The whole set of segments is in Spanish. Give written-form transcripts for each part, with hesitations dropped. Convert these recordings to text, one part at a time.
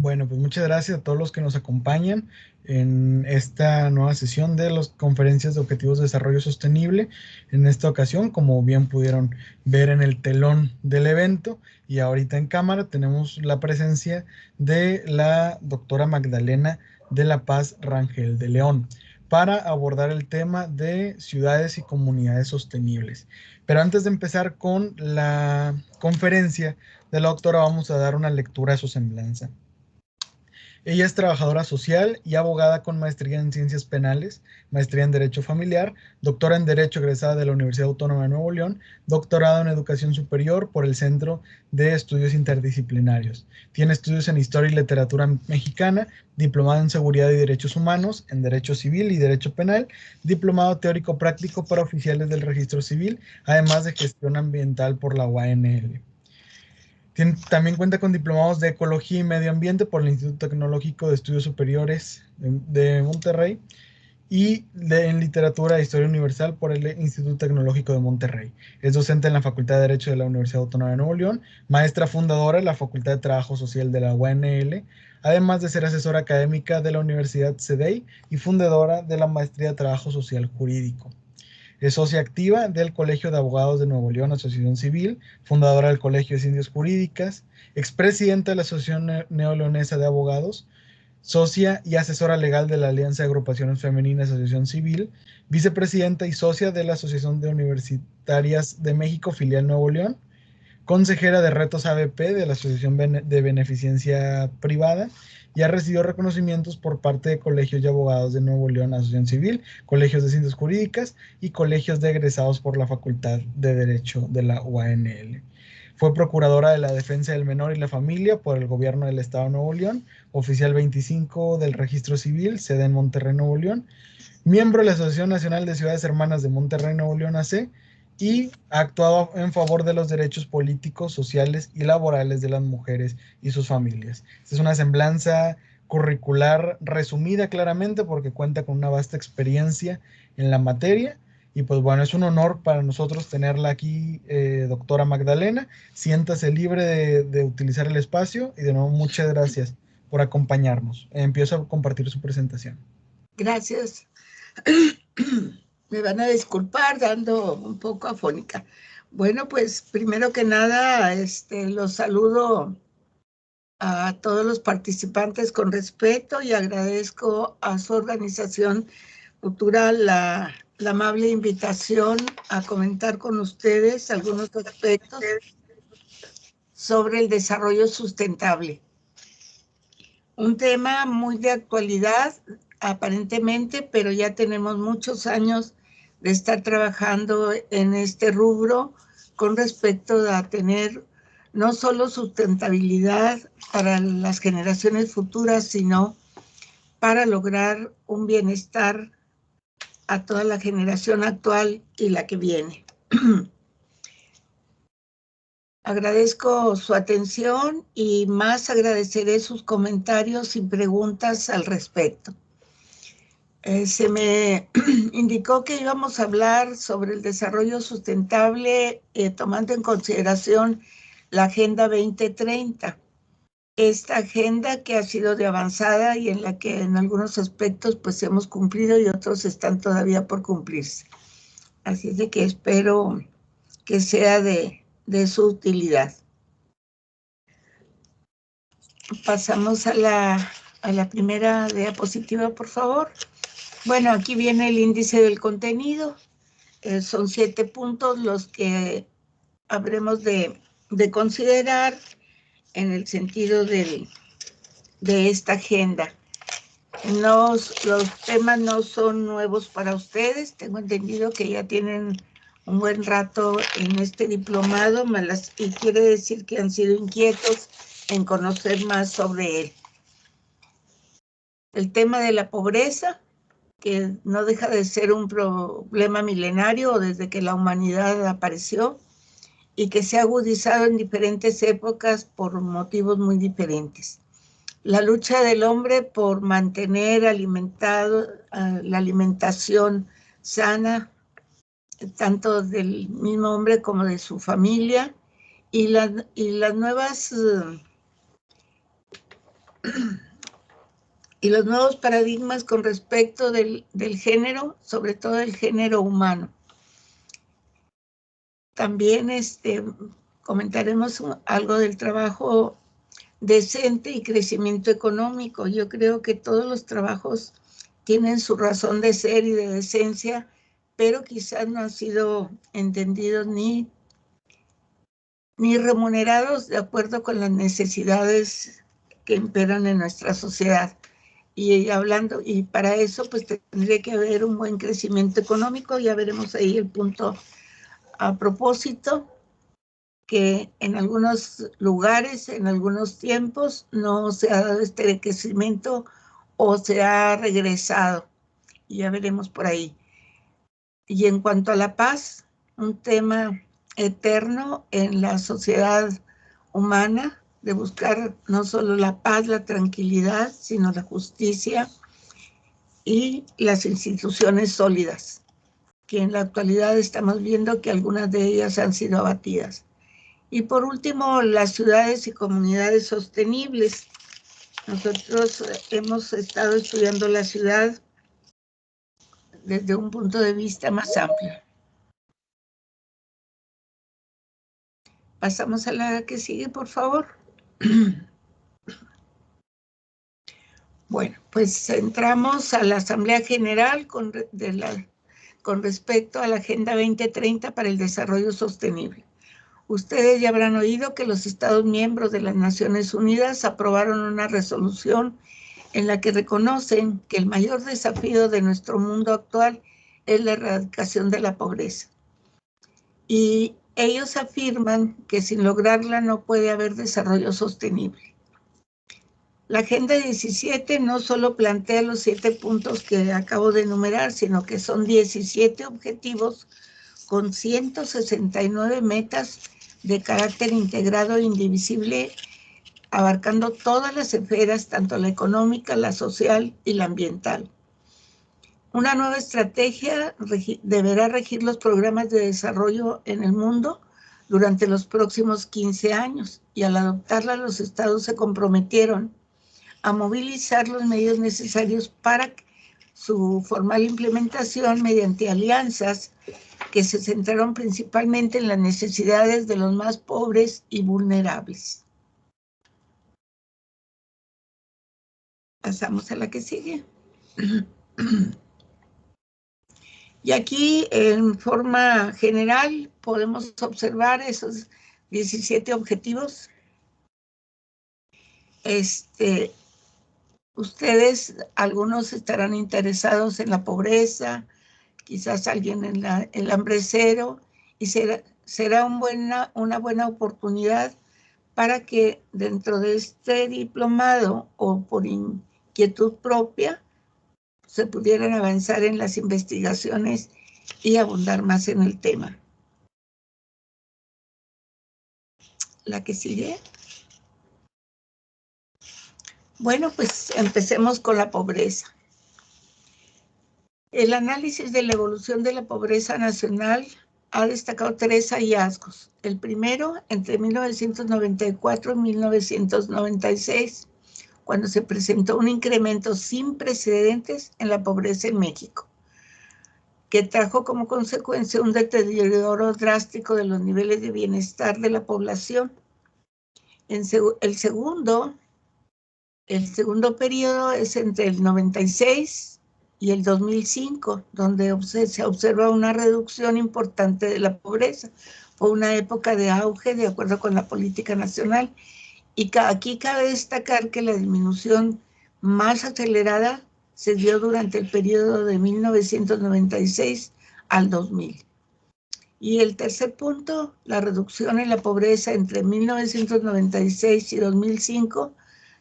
Bueno, pues muchas gracias a todos los que nos acompañan en esta nueva sesión de las conferencias de Objetivos de Desarrollo Sostenible. En esta ocasión, como bien pudieron ver en el telón del evento y ahorita en cámara, tenemos la presencia de la doctora Magdalena de la Paz Rangel de León para abordar el tema de ciudades y comunidades sostenibles. Pero antes de empezar con la conferencia de la doctora, vamos a dar una lectura a su semblanza. Ella es trabajadora social y abogada con maestría en ciencias penales, maestría en derecho familiar, doctora en derecho egresada de la Universidad Autónoma de Nuevo León, doctorado en educación superior por el Centro de Estudios Interdisciplinarios. Tiene estudios en historia y literatura mexicana, diplomado en seguridad y derechos humanos, en derecho civil y derecho penal, diplomado teórico práctico para oficiales del registro civil, además de gestión ambiental por la UANL. También cuenta con diplomados de Ecología y Medio Ambiente por el Instituto Tecnológico de Estudios Superiores de Monterrey y en Literatura e Historia Universal por el Instituto Tecnológico de Monterrey. Es docente en la Facultad de Derecho de la Universidad Autónoma de Nuevo León, maestra fundadora en la Facultad de Trabajo Social de la UANL, además de ser asesora académica de la Universidad CEDEI y fundadora de la Maestría de Trabajo Social Jurídico. Es socia activa del Colegio de Abogados de Nuevo León, Asociación Civil, fundadora del Colegio de Ciencias Jurídicas, expresidenta de la Asociación Neoleonesa de Abogados, socia y asesora legal de la Alianza de Agrupaciones Femeninas Asociación Civil, vicepresidenta y socia de la Asociación de Universitarias de México, filial Nuevo León, consejera de retos ABP de la Asociación de Beneficencia Privada y ha recibido reconocimientos por parte de colegios de abogados de Nuevo León, Asociación Civil, colegios de ciencias jurídicas y colegios de egresados por la Facultad de Derecho de la UANL. Fue procuradora de la defensa del menor y la familia por el gobierno del Estado de Nuevo León, oficial 25 del Registro Civil, sede en Monterrey, Nuevo León, miembro de la Asociación Nacional de Ciudades Hermanas de Monterrey, Nuevo León, AC, y ha actuado en favor de los derechos políticos, sociales y laborales de las mujeres y sus familias. Esta es una semblanza curricular resumida claramente porque cuenta con una vasta experiencia en la materia. Y pues bueno, es un honor para nosotros tenerla aquí, doctora Magdalena. Siéntase libre de utilizar el espacio y de nuevo muchas gracias por acompañarnos. Empiezo a compartir su presentación. Gracias. Me van a disculpar dando un poco afónica. Bueno, pues primero que nada, los saludo a todos los participantes con respeto y agradezco a su organización cultural la amable invitación a comentar con ustedes algunos aspectos sobre el desarrollo sustentable. Un tema muy de actualidad, aparentemente, pero ya tenemos muchos años de estar trabajando en este rubro con respecto a tener no solo sustentabilidad para las generaciones futuras, sino para lograr un bienestar a toda la generación actual y la que viene. Agradezco su atención y más agradeceré sus comentarios y preguntas al respecto. Se me indicó que íbamos a hablar sobre el desarrollo sustentable tomando en consideración la Agenda 2030. Esta agenda que ha sido de avanzada y en la que en algunos aspectos pues hemos cumplido y otros están todavía por cumplirse. Así es de que espero que sea de su utilidad. Pasamos a la primera diapositiva, por favor. Bueno, aquí viene el índice del contenido. Son 7 puntos los que habremos de considerar en el sentido de esta agenda. Los temas no son nuevos para ustedes. Tengo entendido que ya tienen un buen rato en este diplomado y quiere decir que han sido inquietos en conocer más sobre él. El tema de la pobreza, que no deja de ser un problema milenario desde que la humanidad apareció y que se ha agudizado en diferentes épocas por motivos muy diferentes. La lucha del hombre por mantener la alimentación sana, tanto del mismo hombre como de su familia, y las nuevas y los nuevos paradigmas con respecto del género, sobre todo el género humano. También comentaremos algo del trabajo decente y crecimiento económico. Yo creo que todos los trabajos tienen su razón de ser y de decencia, pero quizás no han sido entendidos ni remunerados de acuerdo con las necesidades que imperan en nuestra sociedad. Y para eso pues tendría que haber un buen crecimiento económico. Ya veremos ahí el punto a propósito, que en algunos lugares, en algunos tiempos, no se ha dado este crecimiento o se ha regresado. Y ya veremos por ahí. Y en cuanto a la paz, un tema eterno en la sociedad humana, de buscar no solo la paz, la tranquilidad, sino la justicia y las instituciones sólidas, que en la actualidad estamos viendo que algunas de ellas han sido abatidas. Y por último, las ciudades y comunidades sostenibles. Nosotros hemos estado estudiando la ciudad desde un punto de vista más amplio. Pasamos a la que sigue, por favor. Bueno, pues entramos a la Asamblea General con respecto a la Agenda 2030 para el Desarrollo Sostenible. Ustedes ya habrán oído que los Estados miembros de las Naciones Unidas aprobaron una resolución en la que reconocen que el mayor desafío de nuestro mundo actual es la erradicación de la pobreza. Y ellos afirman que sin lograrla no puede haber desarrollo sostenible. La Agenda 17 no solo plantea los 7 puntos que acabo de enumerar, sino que son 17 objetivos con 169 metas de carácter integrado e indivisible, abarcando todas las esferas, tanto la económica, la social y la ambiental. Una nueva estrategia deberá regir los programas de desarrollo en el mundo durante los próximos 15 años, y al adoptarla los estados se comprometieron a movilizar los medios necesarios para su formal implementación mediante alianzas que se centraron principalmente en las necesidades de los más pobres y vulnerables. Pasamos a la que sigue. Y aquí, en forma general, podemos observar esos 17 objetivos. Ustedes, algunos estarán interesados en la pobreza, quizás alguien en el hambre cero, y será una buena oportunidad para que dentro de este diplomado o por inquietud propia se pudieran avanzar en las investigaciones y abundar más en el tema. La que sigue. Bueno, pues empecemos con la pobreza. El análisis de la evolución de la pobreza nacional ha destacado 3 hallazgos. El primero, entre 1994 y 1996, cuando se presentó un incremento sin precedentes en la pobreza en México, que trajo como consecuencia un deterioro drástico de los niveles de bienestar de la población. El segundo periodo es entre el 96 y el 2005, donde se observa una reducción importante de la pobreza. Fue una época de auge de acuerdo con la política nacional, y aquí cabe destacar que la disminución más acelerada se dio durante el periodo de 1996 al 2000. Y el tercer punto, la reducción en la pobreza entre 1996 y 2005,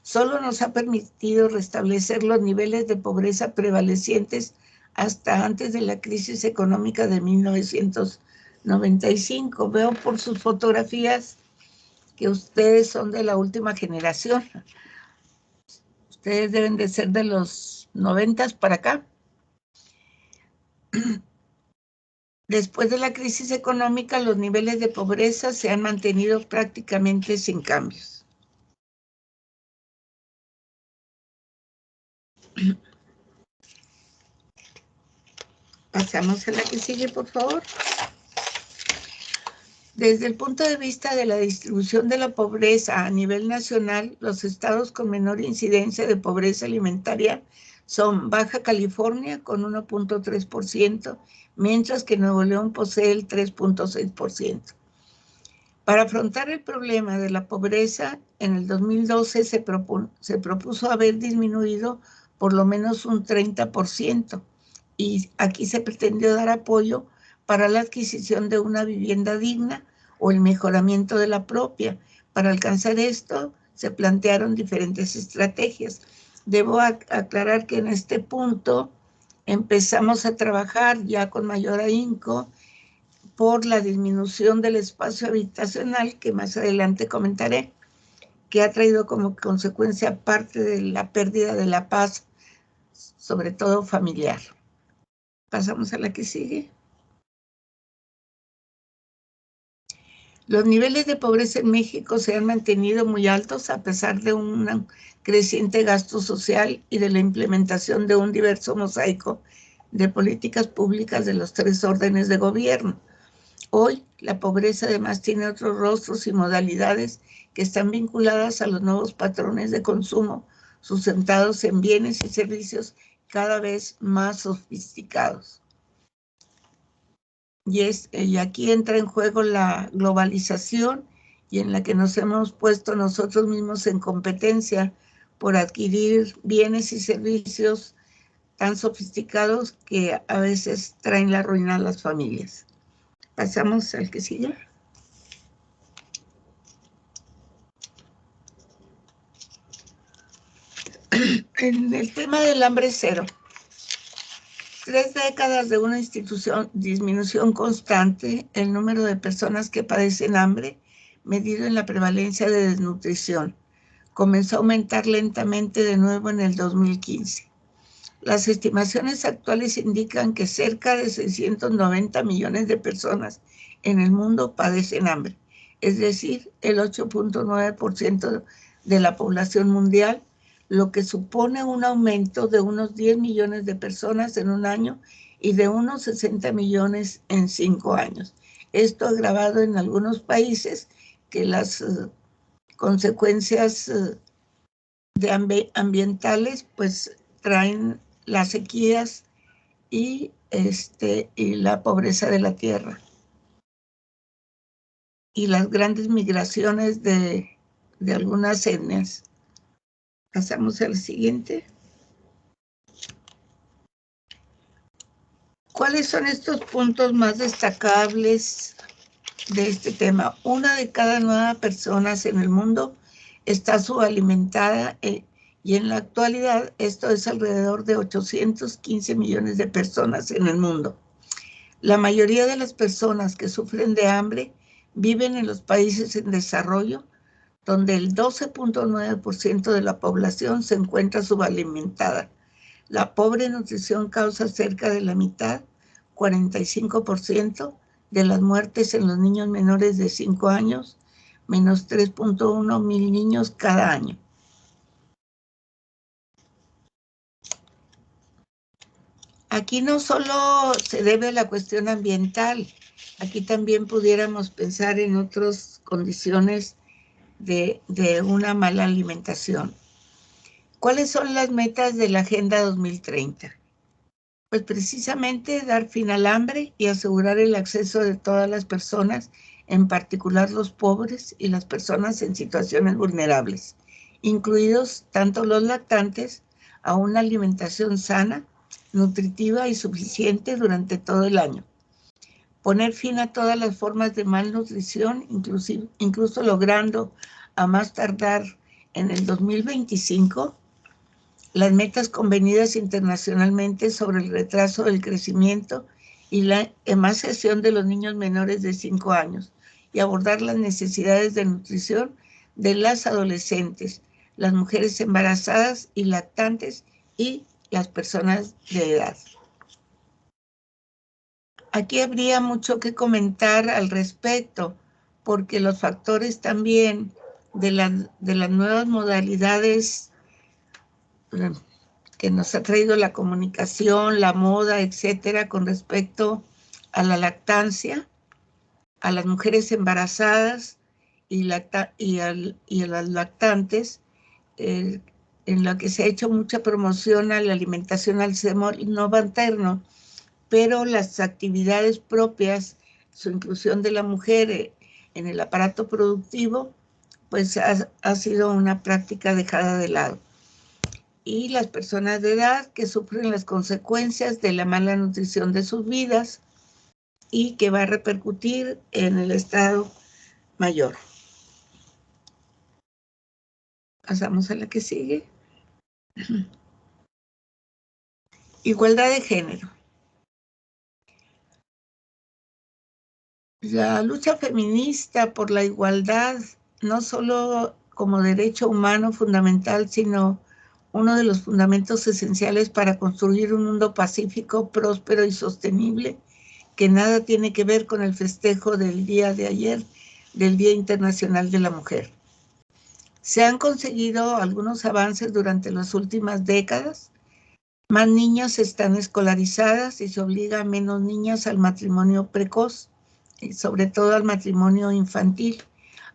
solo nos ha permitido restablecer los niveles de pobreza prevalecientes hasta antes de la crisis económica de 1995. Veo por sus fotografías que ustedes son de la última generación. Ustedes deben de ser de los 90 para acá. Después de la crisis económica, los niveles de pobreza se han mantenido prácticamente sin cambios. Pasamos a la que sigue, por favor. Desde el punto de vista de la distribución de la pobreza a nivel nacional, los estados con menor incidencia de pobreza alimentaria son Baja California con 1.3%, mientras que Nuevo León posee el 3.6%. Para afrontar el problema de la pobreza, en el 2012 se propuso haber disminuido por lo menos un 30%, y aquí se pretendió dar apoyo para la adquisición de una vivienda digna o el mejoramiento de la propia. Para alcanzar esto, se plantearon diferentes estrategias. Debo aclarar que en este punto empezamos a trabajar ya con mayor ahínco por la disminución del espacio habitacional, que más adelante comentaré, que ha traído como consecuencia parte de la pérdida de la paz, sobre todo familiar. Pasamos a la que sigue. Los niveles de pobreza en México se han mantenido muy altos a pesar de un creciente gasto social y de la implementación de un diverso mosaico de políticas públicas de los 3 órdenes de gobierno. Hoy, la pobreza además tiene otros rostros y modalidades que están vinculadas a los nuevos patrones de consumo, sustentados en bienes y servicios cada vez más sofisticados. Y aquí entra en juego la globalización, y en la que nos hemos puesto nosotros mismos en competencia por adquirir bienes y servicios tan sofisticados que a veces traen la ruina a las familias. Pasamos al que sigue. En el tema del hambre cero, 3 décadas de una disminución constante, el número de personas que padecen hambre, medido en la prevalencia de desnutrición, comenzó a aumentar lentamente de nuevo en el 2015. Las estimaciones actuales indican que cerca de 690 millones de personas en el mundo padecen hambre, es decir, el 8.9% de la población mundial, lo que supone un aumento de unos 10 millones de personas en un año y de unos 60 millones en 5 años. Esto agravado en algunos países que las consecuencias ambientales pues traen las sequías y la pobreza de la tierra y las grandes migraciones de algunas etnias. Pasamos al siguiente. ¿Cuáles son estos puntos más destacables de este tema? 1 de cada 9 personas en el mundo está subalimentada, y en la actualidad esto es alrededor de 815 millones de personas en el mundo. La mayoría de las personas que sufren de hambre viven en los países en desarrollo, donde el 12.9% de la población se encuentra subalimentada. La pobre nutrición causa cerca de la mitad, 45%, de las muertes en los niños menores de 5 años, menos 3.1 mil niños cada año. Aquí no solo se debe a la cuestión ambiental, aquí también pudiéramos pensar en otras condiciones de una mala alimentación. ¿Cuáles son las metas de la Agenda 2030? Pues precisamente dar fin al hambre y asegurar el acceso de todas las personas, en particular los pobres y las personas en situaciones vulnerables, incluidos tanto los lactantes, a una alimentación sana, nutritiva y suficiente durante todo el año. Poner fin a todas las formas de malnutrición, incluso logrando a más tardar en el 2025 las metas convenidas internacionalmente sobre el retraso del crecimiento y la emancipación de los niños menores de 5 años, y abordar las necesidades de nutrición de las adolescentes, las mujeres embarazadas y lactantes y las personas de edad. Aquí habría mucho que comentar al respecto, porque los factores también de las nuevas modalidades que nos ha traído la comunicación, la moda, etcétera, con respecto a la lactancia, a las mujeres embarazadas y a las lactantes, en la que se ha hecho mucha promoción a la alimentación al seno no materno, pero las actividades propias, su inclusión de la mujer en el aparato productivo, pues ha sido una práctica dejada de lado. Y las personas de edad que sufren las consecuencias de la mala nutrición de sus vidas y que va a repercutir en el estado mayor. Pasamos a la que sigue. Igualdad de género. La lucha feminista por la igualdad, no solo como derecho humano fundamental, sino uno de los fundamentos esenciales para construir un mundo pacífico, próspero y sostenible, que nada tiene que ver con el festejo del día de ayer, del Día Internacional de la Mujer. Se han conseguido algunos avances durante las últimas décadas. Más niñas están escolarizadas y se obliga a menos niñas al matrimonio precoz, y sobre todo al matrimonio infantil.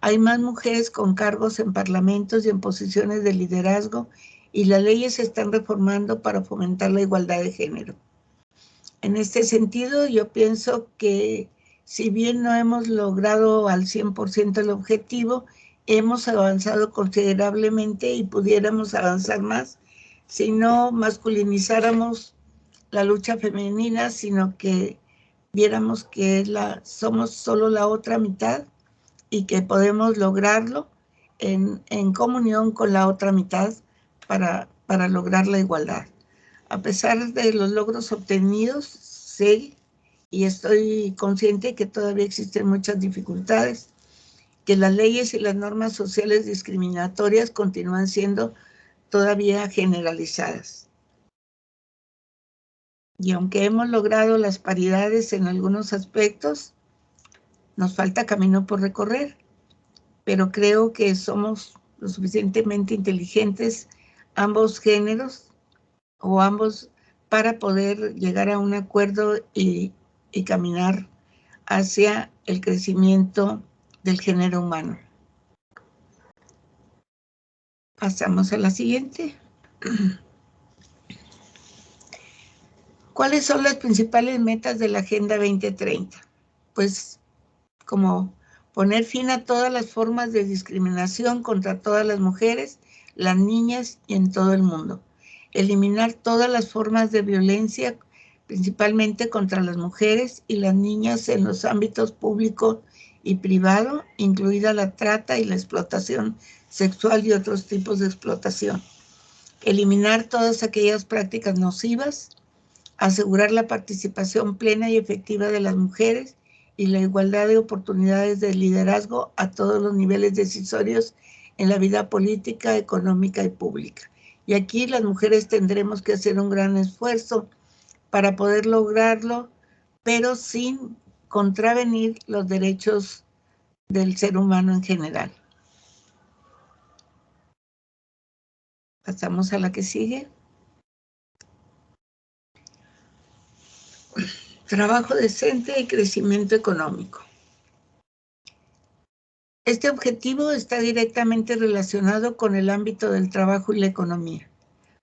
Hay más mujeres con cargos en parlamentos y en posiciones de liderazgo, y las leyes se están reformando para fomentar la igualdad de género. En este sentido, yo pienso que si bien no hemos logrado al 100% el objetivo, hemos avanzado considerablemente y pudiéramos avanzar más si no masculinizáramos la lucha femenina, sino que viéramos que somos solo la otra mitad y que podemos lograrlo en comunión con la otra mitad para lograr la igualdad. A pesar de los logros obtenidos, sé y estoy consciente que todavía existen muchas dificultades, que las leyes y las normas sociales discriminatorias continúan siendo todavía generalizadas. Y aunque hemos logrado las paridades en algunos aspectos, nos falta camino por recorrer, pero creo que somos lo suficientemente inteligentes ambos géneros o ambos para poder llegar a un acuerdo y caminar hacia el crecimiento del género humano. Pasamos a la siguiente. ¿Cuáles son las principales metas de la Agenda 2030? Pues como poner fin a todas las formas de discriminación contra todas las mujeres, las niñas y en todo el mundo. Eliminar todas las formas de violencia, principalmente contra las mujeres y las niñas en los ámbitos público y privado, incluida la trata y la explotación sexual y otros tipos de explotación. Eliminar todas aquellas prácticas nocivas, asegurar la participación plena y efectiva de las mujeres y la igualdad de oportunidades de liderazgo a todos los niveles decisorios en la vida política, económica y pública. Y aquí las mujeres tendremos que hacer un gran esfuerzo para poder lograrlo, pero sin contravenir los derechos del ser humano en general. Pasamos a la que sigue. Trabajo decente y crecimiento económico. Este objetivo está directamente relacionado con el ámbito del trabajo y la economía.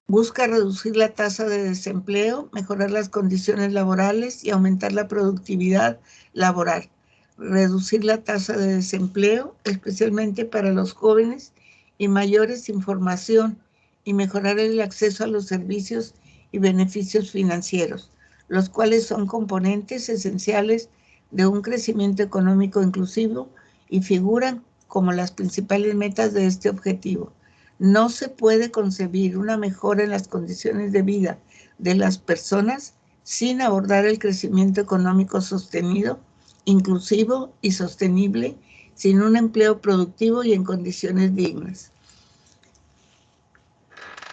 Busca reducir la tasa de desempleo, mejorar las condiciones laborales y aumentar la productividad laboral. Reducir la tasa de desempleo, especialmente para los jóvenes y mayores sin formación, y mejorar el acceso a los servicios y beneficios financieros, los cuales son componentes esenciales de un crecimiento económico inclusivo y figuran como las principales metas de este objetivo. No se puede concebir una mejora en las condiciones de vida de las personas sin abordar el crecimiento económico sostenido, inclusivo y sostenible, sin un empleo productivo y en condiciones dignas.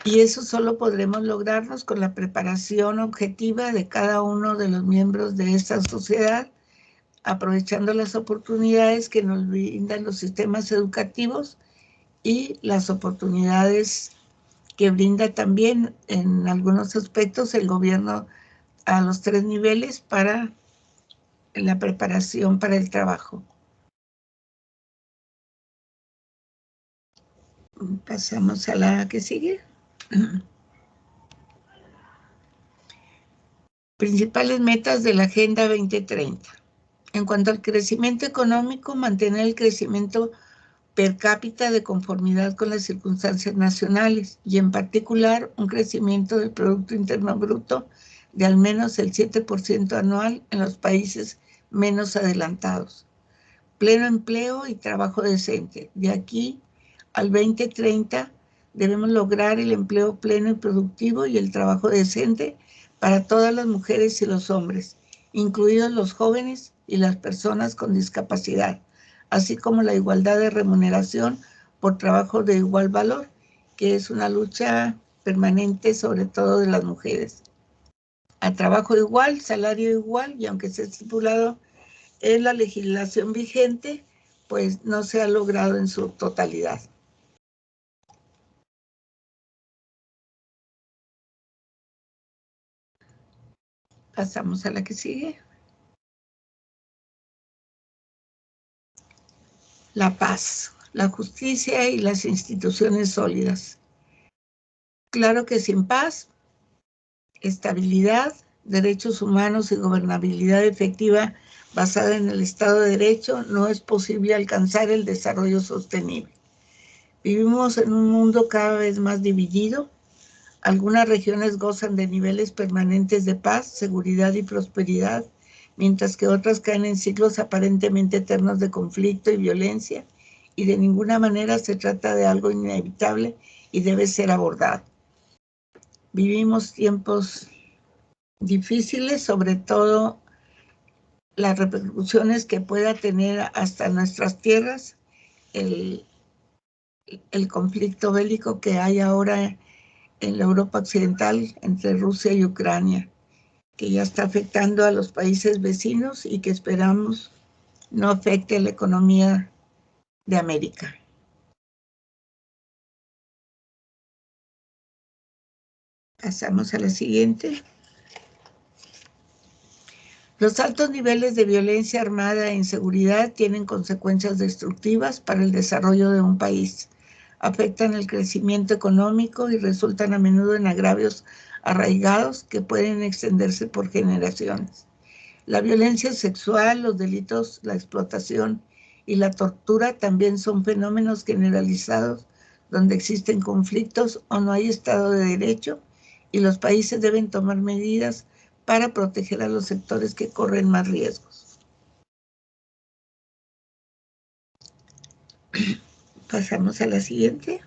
Y eso solo podremos lograrnos con la preparación objetiva de cada uno de los miembros de esta sociedad, aprovechando las oportunidades que nos brindan los sistemas educativos y las oportunidades que brinda también en algunos aspectos el gobierno a los 3 niveles para la preparación para el trabajo. Pasamos a la que sigue. Principales metas de la Agenda 2030. En cuanto al crecimiento económico, mantener el crecimiento per cápita de conformidad con las circunstancias nacionales y en particular un crecimiento del Producto Interno Bruto de al menos el 7% anual en los países menos adelantados. Pleno empleo y trabajo decente. De aquí al 2030 debemos lograr el empleo pleno y productivo y el trabajo decente para todas las mujeres y los hombres, incluidos los jóvenes y las personas con discapacidad, así como la igualdad de remuneración por trabajo de igual valor, que es una lucha permanente sobre todo de las mujeres. A trabajo igual, salario igual, y aunque esté estipulado en la legislación vigente, pues no se ha logrado en su totalidad. Pasamos a la que sigue. La paz, la justicia y las instituciones sólidas. Claro que sin paz, estabilidad, derechos humanos y gobernabilidad efectiva basada en el Estado de Derecho, no es posible alcanzar el desarrollo sostenible. Vivimos en un mundo cada vez más dividido. Algunas regiones gozan de niveles permanentes de paz, seguridad y prosperidad, mientras que otras caen en ciclos aparentemente eternos de conflicto y violencia, y de ninguna manera se trata de algo inevitable y debe ser abordado. Vivimos tiempos difíciles, sobre todo las repercusiones que pueda tener hasta nuestras tierras el conflicto bélico que hay ahora en la Europa occidental entre Rusia y Ucrania, que ya está afectando a los países vecinos y que esperamos no afecte a la economía de América. Pasamos a la siguiente. Los altos niveles de violencia armada e inseguridad tienen consecuencias destructivas para el desarrollo de un país. Afectan el crecimiento económico y resultan a menudo en agravios arraigados que pueden extenderse por generaciones. La violencia sexual, los delitos, la explotación y la tortura también son fenómenos generalizados donde existen conflictos o no hay Estado de Derecho y los países deben tomar medidas para proteger a los sectores que corren más riesgos. Pasamos a la siguiente.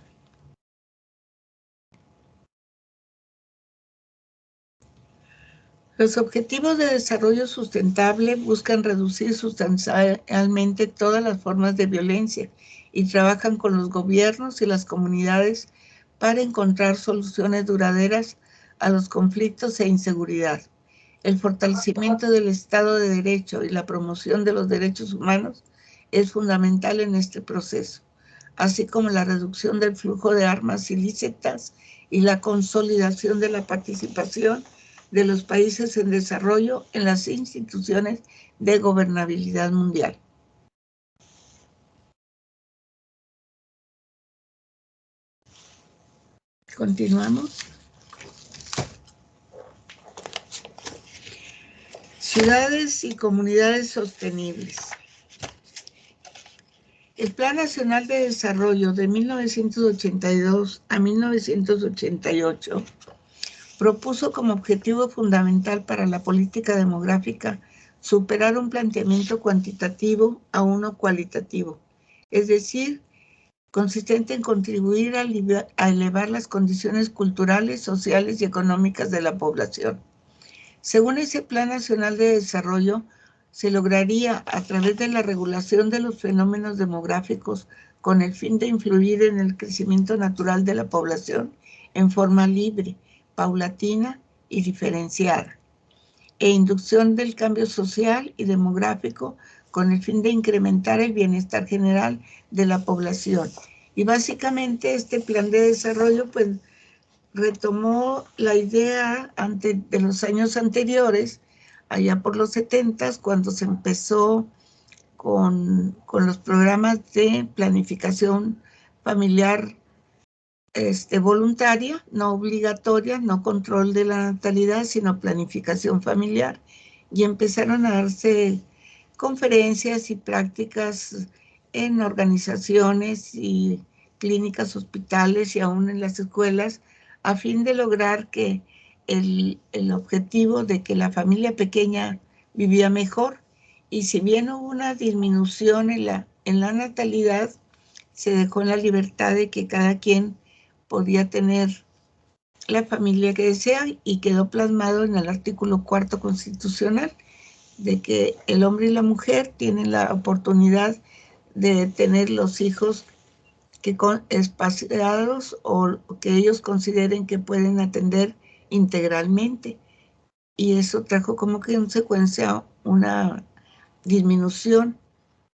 Los Objetivos de Desarrollo Sustentable buscan reducir sustancialmente todas las formas de violencia y trabajan con los gobiernos y las comunidades para encontrar soluciones duraderas a los conflictos e inseguridad. El fortalecimiento del Estado de Derecho y la promoción de los derechos humanos es fundamental en este proceso, así como la reducción del flujo de armas ilícitas y la consolidación de la participación de los países en desarrollo en las instituciones de gobernabilidad mundial. Continuamos. Ciudades y comunidades sostenibles. El Plan Nacional de Desarrollo de 1982 a 1988 propuso como objetivo fundamental para la política demográfica superar un planteamiento cuantitativo a uno cualitativo, es decir, consistente en contribuir a elevar las condiciones culturales, sociales y económicas de la población. Según ese Plan Nacional de Desarrollo, se lograría a través de la regulación de los fenómenos demográficos con el fin de influir en el crecimiento natural de la población en forma libre, paulatina y diferenciada, e inducción del cambio social y demográfico con el fin de incrementar el bienestar general de la población. Y básicamente este plan de desarrollo pues retomó la idea de los años anteriores, allá por los 70s, cuando se empezó con los programas de planificación familiar voluntaria, no obligatoria, no control de la natalidad, sino planificación familiar. Y empezaron a darse conferencias y prácticas en organizaciones y clínicas, hospitales y aún en las escuelas, a fin de lograr que el objetivo de que la familia pequeña vivía mejor. Y si bien hubo una disminución en la natalidad, se dejó en la libertad de que cada quien podía tener la familia que desea, y quedó plasmado en el artículo 4 constitucional de que el hombre y la mujer tienen la oportunidad de tener los hijos que espaciados o que ellos consideren que pueden atender integralmente. Y eso trajo como consecuencia una disminución.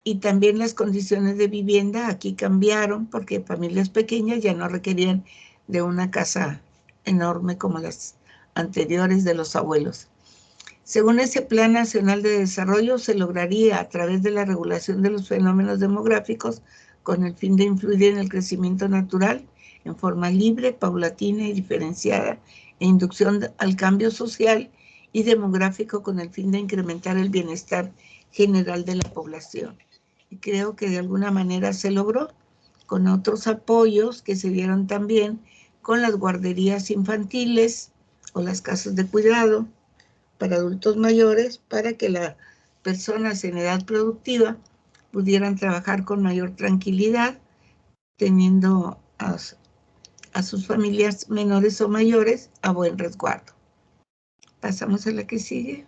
Y también las condiciones de vivienda aquí cambiaron, porque familias pequeñas ya no requerían de una casa enorme como las anteriores de los abuelos. Según ese Plan Nacional de Desarrollo, se lograría a través de la regulación de los fenómenos demográficos con el fin de influir en el crecimiento natural en forma libre, paulatina y diferenciada, e inducción al cambio social y demográfico con el fin de incrementar el bienestar general de la población. Y creo que de alguna manera se logró con otros apoyos que se dieron también con las guarderías infantiles o las casas de cuidado para adultos mayores, para que las personas en edad productiva pudieran trabajar con mayor tranquilidad, teniendo a sus familias menores o mayores a buen resguardo. Pasamos a la que sigue.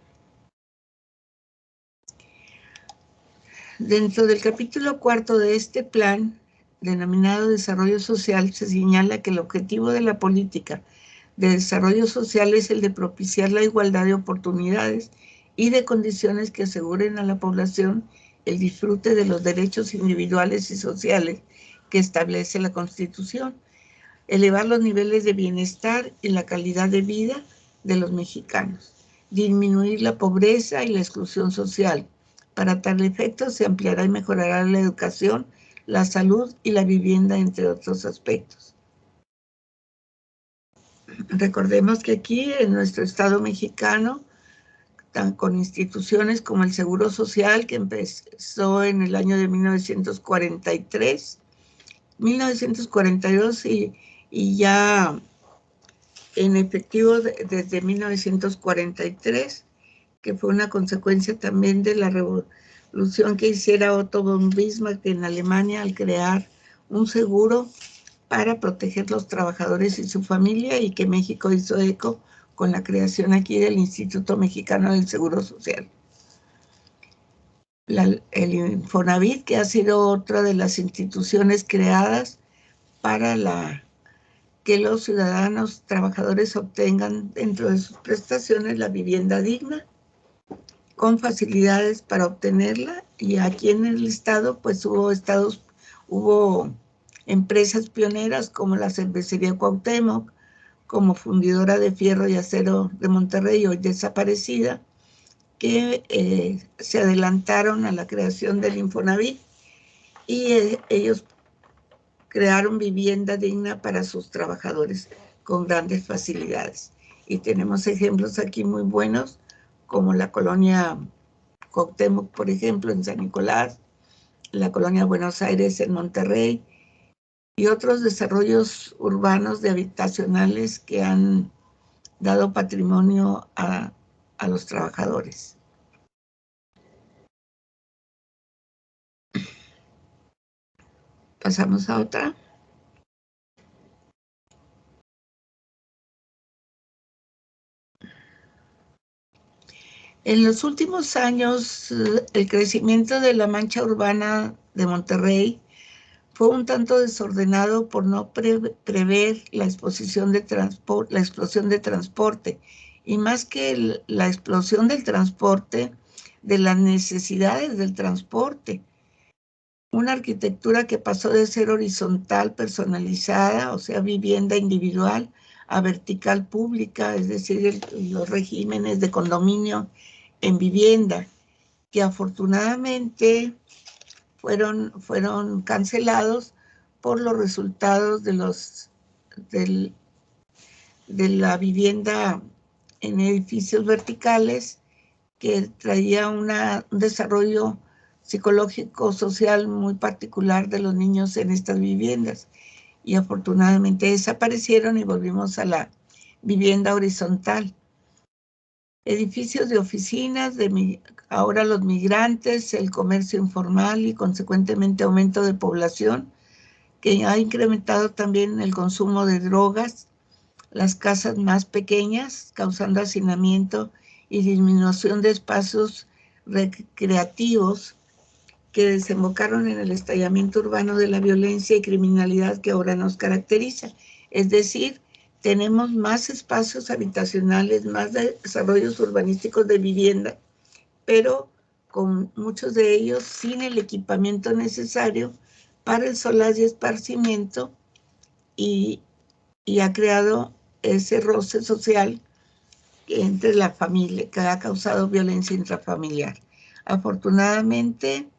Dentro del capítulo 4 de este plan, denominado Desarrollo Social, se señala que el objetivo de la política de desarrollo social es el de propiciar la igualdad de oportunidades y de condiciones que aseguren a la población el disfrute de los derechos individuales y sociales que establece la Constitución, elevar los niveles de bienestar y la calidad de vida de los mexicanos, disminuir la pobreza y la exclusión social. Para tal efecto se ampliará y mejorará la educación, la salud y la vivienda, entre otros aspectos. Recordemos que aquí en nuestro Estado mexicano, con instituciones como el Seguro Social, que empezó en el año de 1943, 1942 y ya en efectivo desde 1943, que fue una consecuencia también de la revolución que hiciera Otto von Bismarck en Alemania al crear un seguro para proteger los trabajadores y su familia, y que México hizo eco con la creación aquí del Instituto Mexicano del Seguro Social. El Infonavit, que ha sido otra de las instituciones creadas para que los ciudadanos trabajadores obtengan dentro de sus prestaciones la vivienda digna, con facilidades para obtenerla. Y aquí en el estado pues hubo empresas pioneras como la Cervecería Cuauhtémoc, como Fundidora de Fierro y Acero de Monterrey, hoy desaparecida, que se adelantaron a la creación del Infonavit, y ellos crearon vivienda digna para sus trabajadores con grandes facilidades. Y tenemos ejemplos aquí muy buenos, como la colonia Cuauhtémoc, por ejemplo, en San Nicolás, la colonia Buenos Aires en Monterrey, y otros desarrollos urbanos de habitacionales que han dado patrimonio a los trabajadores. Pasamos a otra. En los últimos años, el crecimiento de la mancha urbana de Monterrey fue un tanto desordenado por no prever la explosión de transporte, y más que la explosión del transporte, de las necesidades del transporte. Una arquitectura que pasó de ser horizontal, personalizada, o sea, vivienda individual, a vertical pública, es decir, los regímenes de condominio en vivienda, que afortunadamente fueron cancelados por los resultados de la vivienda en edificios verticales, que traía un desarrollo psicológico, social muy particular de los niños en estas viviendas. Y afortunadamente desaparecieron y volvimos a la vivienda horizontal. Edificios de oficinas, ahora los migrantes, el comercio informal y consecuentemente aumento de población, que ha incrementado también el consumo de drogas, las casas más pequeñas, causando hacinamiento y disminución de espacios recreativos, que desembocaron en el estallamiento urbano de la violencia y criminalidad que ahora nos caracteriza. Es decir, tenemos más espacios habitacionales, más desarrollos urbanísticos de vivienda, pero con muchos de ellos sin el equipamiento necesario para el solaz y esparcimiento, y ha creado ese roce social entre la familia, que ha causado violencia intrafamiliar. Afortunadamente,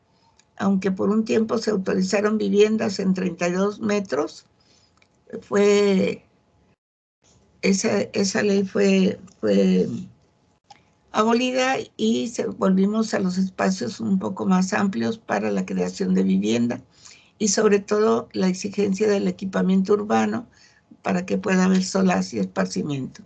aunque por un tiempo se autorizaron viviendas en 32 metros, esa ley fue abolida y volvimos a los espacios un poco más amplios para la creación de vivienda, y sobre todo la exigencia del equipamiento urbano para que pueda haber solaz y esparcimiento,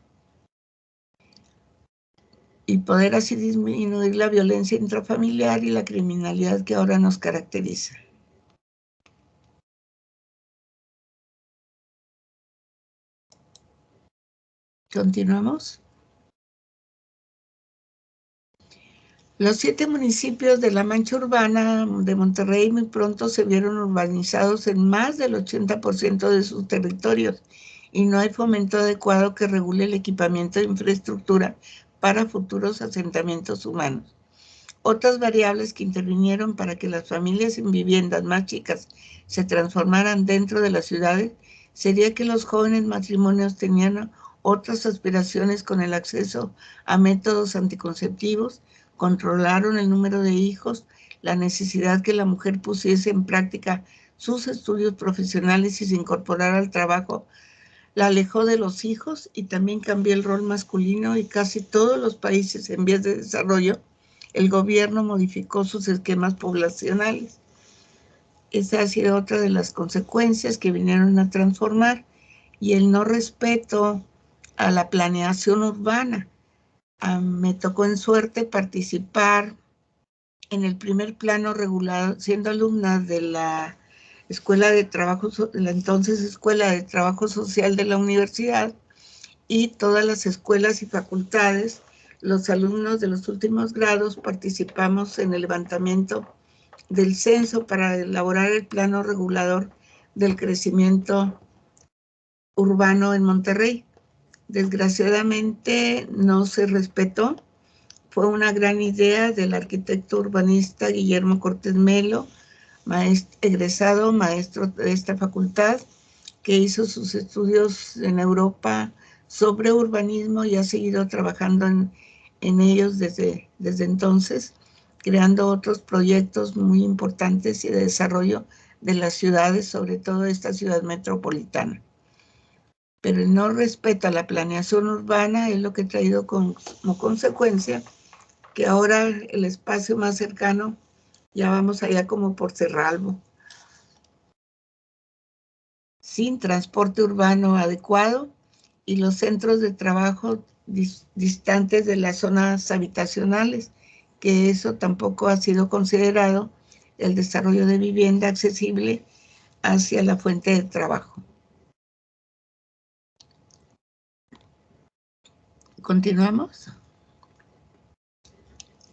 y poder así disminuir la violencia intrafamiliar y la criminalidad que ahora nos caracteriza. ¿Continuamos? Los 7 municipios de la mancha urbana de Monterrey muy pronto se vieron urbanizados en más del 80% de sus territorios, y no hay fomento adecuado que regule el equipamiento de infraestructura para futuros asentamientos humanos. Otras variables que intervinieron para que las familias en viviendas más chicas se transformaran dentro de las ciudades sería que los jóvenes matrimonios tenían otras aspiraciones con el acceso a métodos anticonceptivos, controlaron el número de hijos, la necesidad que la mujer pusiese en práctica sus estudios profesionales y se incorporara al trabajo la alejó de los hijos, y también cambió el rol masculino, y casi todos los países en vías de desarrollo el gobierno modificó sus esquemas poblacionales. Esa ha sido otra de las consecuencias que vinieron a transformar, y el no respeto a la planeación urbana. Me tocó en suerte participar en el primer plano regulado, siendo alumna de la Escuela de Trabajo, la entonces Escuela de Trabajo Social de la universidad, y todas las escuelas y facultades, los alumnos de los últimos grados participamos en el levantamiento del censo para elaborar el plano regulador del crecimiento urbano en Monterrey. Desgraciadamente no se respetó. Fue una gran idea del arquitecto urbanista Guillermo Cortés Melo, egresado maestro de esta facultad, que hizo sus estudios en Europa sobre urbanismo y ha seguido trabajando en ellos desde entonces, creando otros proyectos muy importantes y de desarrollo de las ciudades, sobre todo esta ciudad metropolitana. Pero el no respeto a la planeación urbana es lo que ha traído como consecuencia que ahora el espacio más cercano, ya vamos allá como por Cerralbo, sin transporte urbano adecuado, y los centros de trabajo distantes de las zonas habitacionales, que eso tampoco ha sido considerado el desarrollo de vivienda accesible hacia la fuente de trabajo. ¿Continuamos?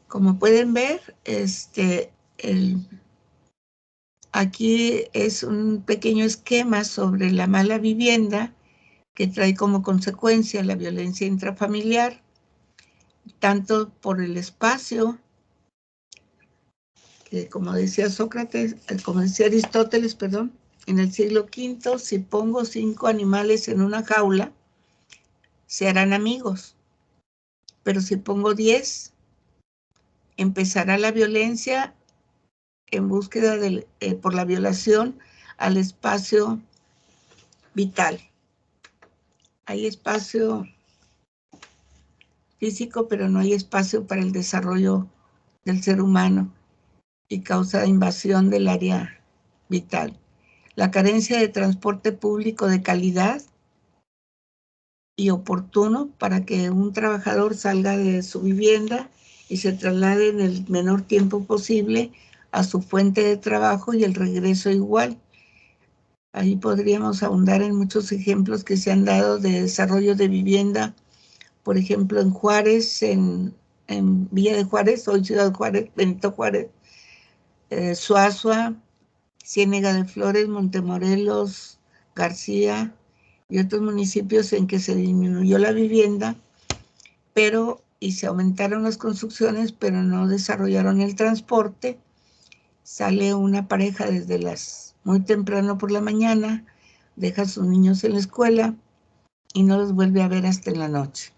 Como pueden ver, aquí es un pequeño esquema sobre la mala vivienda que trae como consecuencia la violencia intrafamiliar, tanto por el espacio, que como decía Aristóteles, en el siglo V, si pongo 5 animales en una jaula, se harán amigos. Pero si pongo 10, empezará la violencia en búsqueda por la violación al espacio vital. Hay espacio físico, pero no hay espacio para el desarrollo del ser humano y causa invasión del área vital. La carencia de transporte público de calidad y oportuno para que un trabajador salga de su vivienda y se traslade en el menor tiempo posible a su fuente de trabajo y el regreso igual. Ahí podríamos ahondar en muchos ejemplos que se han dado de desarrollo de vivienda, por ejemplo, en Juárez, en Villa de Juárez, hoy Ciudad Juárez, Benito Juárez, Suazua, Ciénega de Flores, Montemorelos, García y otros municipios en que se disminuyó la vivienda, y se aumentaron las construcciones, pero no desarrollaron el transporte. Sale una pareja desde muy temprano por la mañana, deja a sus niños en la escuela y no los vuelve a ver hasta en la noche.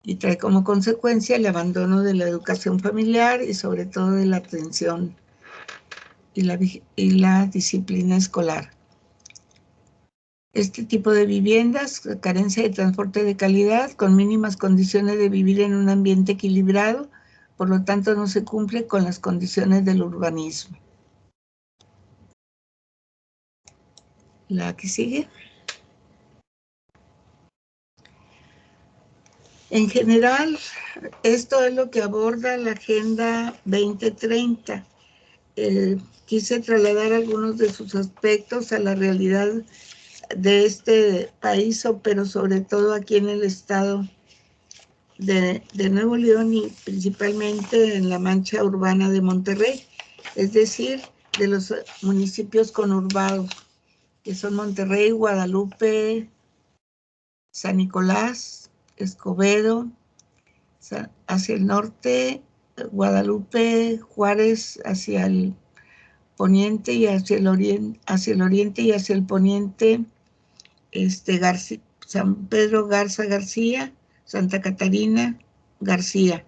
Y trae como consecuencia el abandono de la educación familiar y sobre todo de la atención y la disciplina escolar. Este tipo de viviendas, carencia de transporte de calidad, con mínimas condiciones de vivir en un ambiente equilibrado, por lo tanto no se cumple con las condiciones del urbanismo. La que sigue. En general, esto es lo que aborda la Agenda 2030. Quise trasladar algunos de sus aspectos a la realidad de este país, pero sobre todo aquí en el estado de Nuevo León y principalmente en la mancha urbana de Monterrey, es decir, de los municipios conurbados, que son Monterrey, Guadalupe, San Nicolás, Escobedo, hacia el norte, Guadalupe, Juárez hacia el poniente y hacia el oriente y hacia el poniente, San Pedro Garza García, Santa Catarina García.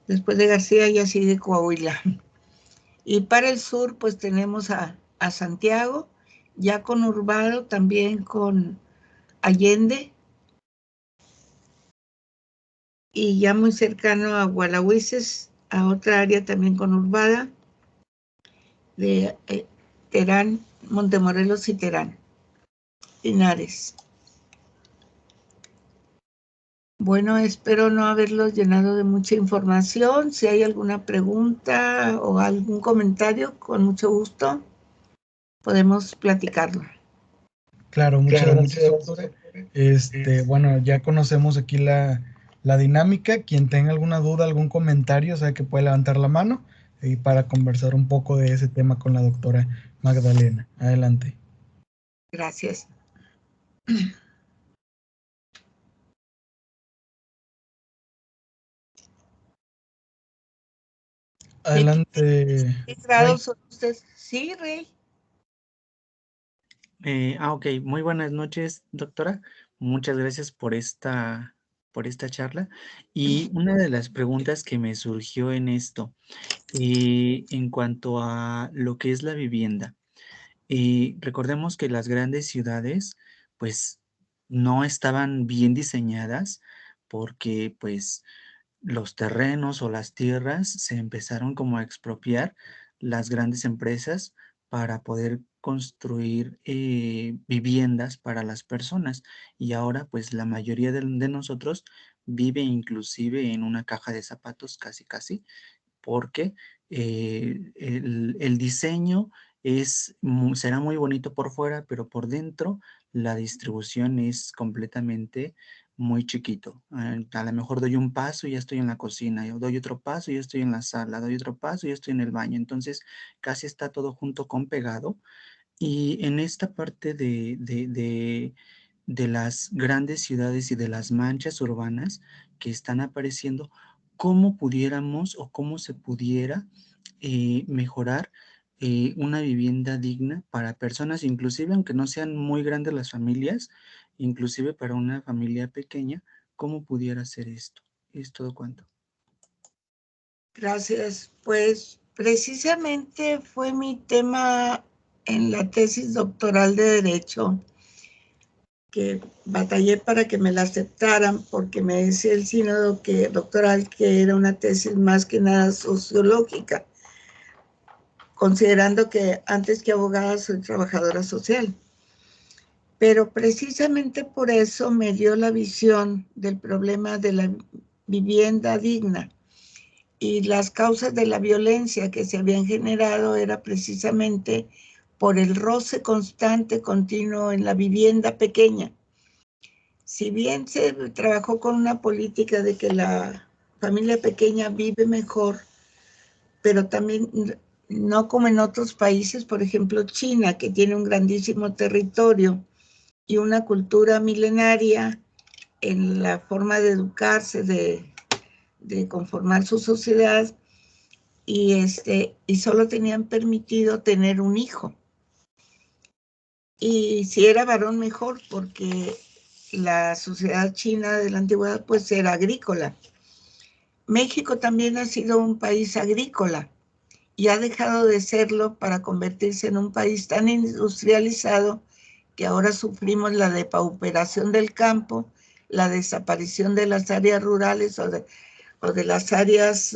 Después de García ya sigue Coahuila. Y para el sur, pues tenemos a Santiago, ya conurbado, también con Allende, y ya muy cercano a Gualahuises, a otra área también conurbada de Terán, Montemorelos y Terán, Linares. Bueno, espero no haberlos llenado de mucha información. Si hay alguna pregunta o algún comentario, con mucho gusto podemos platicarlo. Claro, muchas gracias, doctora. Bueno, ya conocemos aquí la dinámica. Quien tenga alguna duda, algún comentario, sabe que puede levantar la mano y para conversar un poco de ese tema con la doctora Magdalena. Adelante. Gracias. Adelante. ¿Qué grados son ustedes? Sí, Rey. Ok, muy buenas noches, doctora. Muchas gracias por esta charla. Y una de las preguntas que me surgió en esto, en cuanto a lo que es la vivienda, recordemos que las grandes ciudades, pues, no estaban bien diseñadas porque, pues, los terrenos o las tierras se empezaron como a expropiar las grandes empresas para poder construir viviendas para las personas. Y ahora pues la mayoría de nosotros vive inclusive en una caja de zapatos casi casi porque el diseño será muy bonito por fuera, pero por dentro la distribución es completamente muy chiquito. A lo mejor doy un paso y ya estoy en la cocina, yo doy otro paso y ya estoy en la sala, doy otro paso y ya estoy en el baño. Entonces casi está todo junto con pegado. Y en esta parte de las grandes ciudades y de las manchas urbanas que están apareciendo, ¿cómo pudiéramos o cómo se pudiera mejorar una vivienda digna para personas, inclusive aunque no sean muy grandes las familias, inclusive para una familia pequeña, cómo pudiera ser esto. Es todo cuanto. Gracias. Pues precisamente fue mi tema en la tesis doctoral de Derecho, que batallé para que me la aceptaran, porque me decía el sínodo doctoral que era una tesis más que nada sociológica, considerando que antes que abogada soy trabajadora social. Pero precisamente por eso me dio la visión del problema de la vivienda digna, y las causas de la violencia que se habían generado era precisamente por el roce constante, continuo en la vivienda pequeña. Si bien se trabajó con una política de que la familia pequeña vive mejor, pero también no como en otros países, por ejemplo China, que tiene un grandísimo territorio y una cultura milenaria en la forma de educarse, de conformar su sociedad, y solo tenían permitido tener un hijo. Y si era varón, mejor, porque la sociedad china de la antigüedad pues era agrícola. México también ha sido un país agrícola y ha dejado de serlo para convertirse en un país tan industrializado que ahora sufrimos la depauperación del campo, la desaparición de las áreas rurales o de las áreas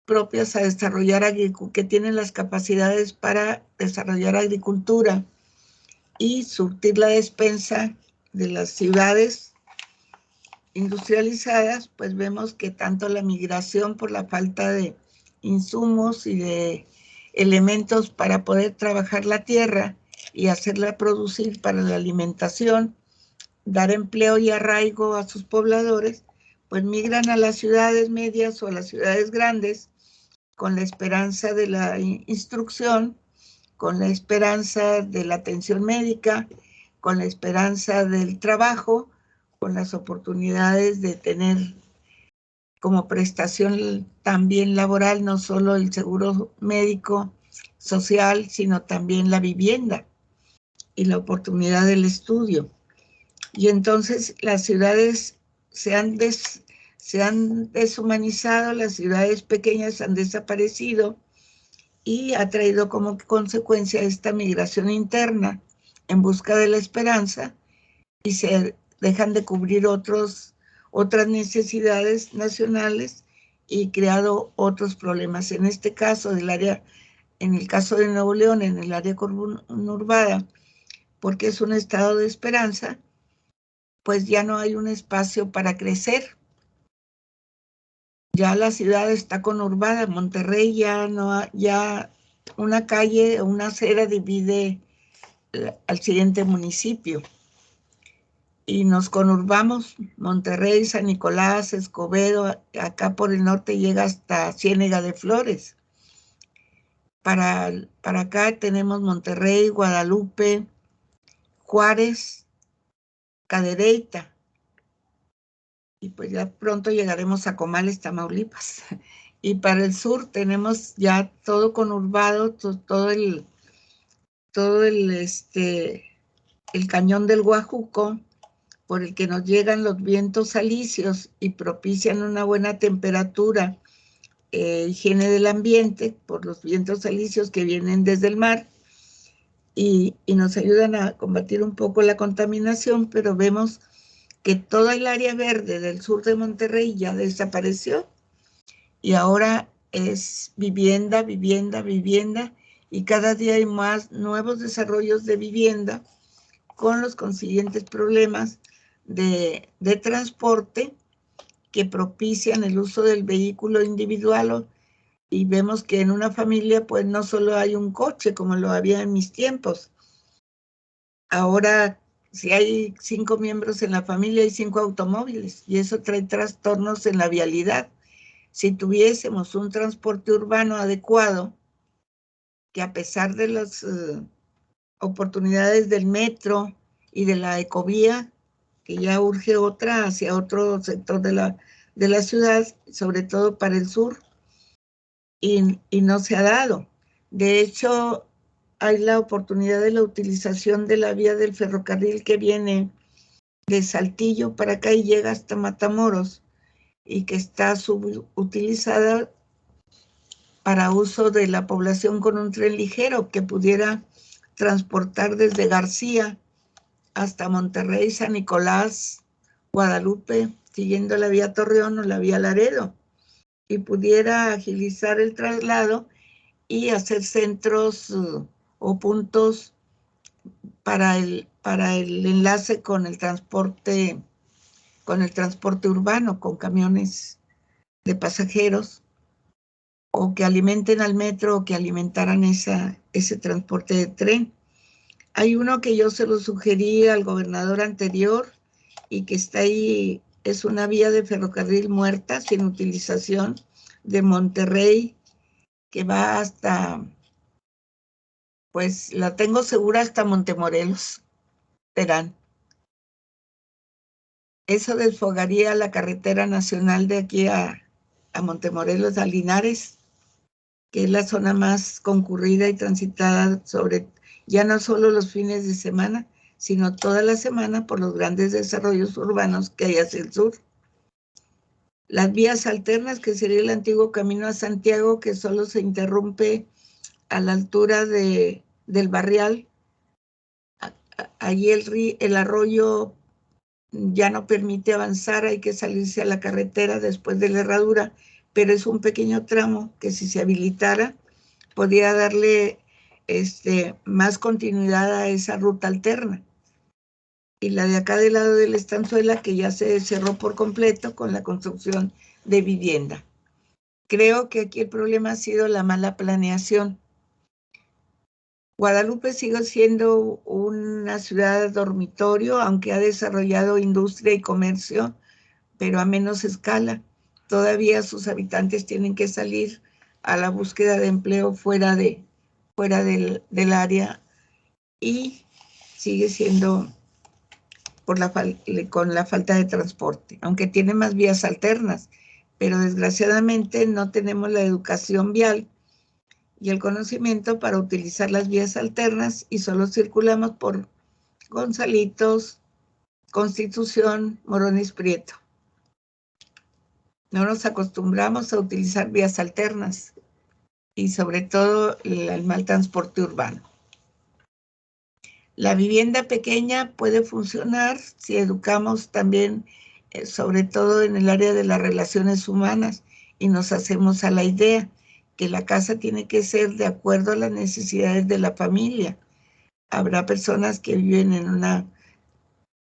propias a desarrollar que tienen las capacidades para desarrollar agricultura y surtir la despensa de las ciudades industrializadas. Pues vemos que tanto la migración por la falta de insumos y de elementos para poder trabajar la tierra y hacerla producir para la alimentación, dar empleo y arraigo a sus pobladores, pues migran a las ciudades medias o a las ciudades grandes con la esperanza de la instrucción, con la esperanza de la atención médica, con la esperanza del trabajo, con las oportunidades de tener como prestación también laboral no solo el seguro médico social, sino también la vivienda y la oportunidad del estudio. Y entonces las ciudades se han deshumanizado, las ciudades pequeñas han desaparecido, y ha traído como consecuencia esta migración interna en busca de la esperanza, y se dejan de cubrir otras necesidades nacionales y creado otros problemas. En este caso en el caso de Nuevo León, en el área conurbada, porque es un estado de esperanza, pues ya no hay un espacio para crecer. Ya la ciudad está conurbada. Monterrey ya una calle o una acera divide al siguiente municipio. Y nos conurbamos. Monterrey, San Nicolás, Escobedo, acá por el norte llega hasta Ciénega de Flores. Para acá tenemos Monterrey, Guadalupe, Juárez, Cadereyta. Y pues ya pronto llegaremos a Comales, Tamaulipas. Y para el sur tenemos ya todo conurbado, todo el cañón del Guajuco, por el que nos llegan los vientos alisios y propician una buena temperatura, higiene del ambiente, por los vientos alisios que vienen desde el mar, y nos ayudan a combatir un poco la contaminación, pero vemos que toda el área verde del sur de Monterrey ya desapareció, y ahora es vivienda, vivienda, vivienda, y cada día hay más nuevos desarrollos de vivienda con los consiguientes problemas de transporte que propician el uso del vehículo individual, y vemos que en una familia pues no solo hay un coche como lo había en mis tiempos. Ahora, si hay 5 miembros en la familia, hay 5 automóviles, y eso trae trastornos en la vialidad. Si tuviésemos un transporte urbano adecuado, que a pesar de las oportunidades del metro y de la ecovía, que ya urge otra hacia otro sector de la ciudad, sobre todo para el sur, y no se ha dado. De hecho, hay la oportunidad de la utilización de la vía del ferrocarril que viene de Saltillo para acá y llega hasta Matamoros y que está subutilizada para uso de la población con un tren ligero que pudiera transportar desde García hasta Monterrey, San Nicolás, Guadalupe, siguiendo la vía Torreón o la vía Laredo, y pudiera agilizar el traslado y hacer centros o puntos para el enlace con el transporte urbano, con camiones de pasajeros, o que alimenten al metro, o que alimentaran ese transporte de tren. Hay uno que yo se lo sugerí al gobernador anterior y que está ahí, es una vía de ferrocarril muerta, sin utilización, de Monterrey, que va hasta, pues la tengo segura hasta Montemorelos, Terán. Eso desfogaría la carretera nacional de aquí a Montemorelos, a Linares, que es la zona más concurrida y transitada ya no solo los fines de semana, sino toda la semana por los grandes desarrollos urbanos que hay hacia el sur. Las vías alternas, que sería el antiguo camino a Santiago, que solo se interrumpe a la altura del Barrial. Allí el arroyo ya no permite avanzar, hay que salirse a la carretera después de la herradura, pero es un pequeño tramo que si se habilitara, podría darle más continuidad a esa ruta alterna. Y la de acá del lado de la Estanzuela, que ya se cerró por completo con la construcción de vivienda. Creo que aquí el problema ha sido la mala planeación. Guadalupe sigue siendo una ciudad dormitorio, aunque ha desarrollado industria y comercio, pero a menos escala. Todavía sus habitantes tienen que salir a la búsqueda de empleo fuera del área, y sigue siendo con la falta de transporte, aunque tiene más vías alternas, pero desgraciadamente no tenemos la educación vial y el conocimiento para utilizar las vías alternas y solo circulamos por Gonzalitos, Constitución, Morones Prieto. No nos acostumbramos a utilizar vías alternas y sobre todo el mal transporte urbano. La vivienda pequeña puede funcionar si educamos también, sobre todo en el área de las relaciones humanas, y nos hacemos a la idea que la casa tiene que ser de acuerdo a las necesidades de la familia. Habrá personas que viven en una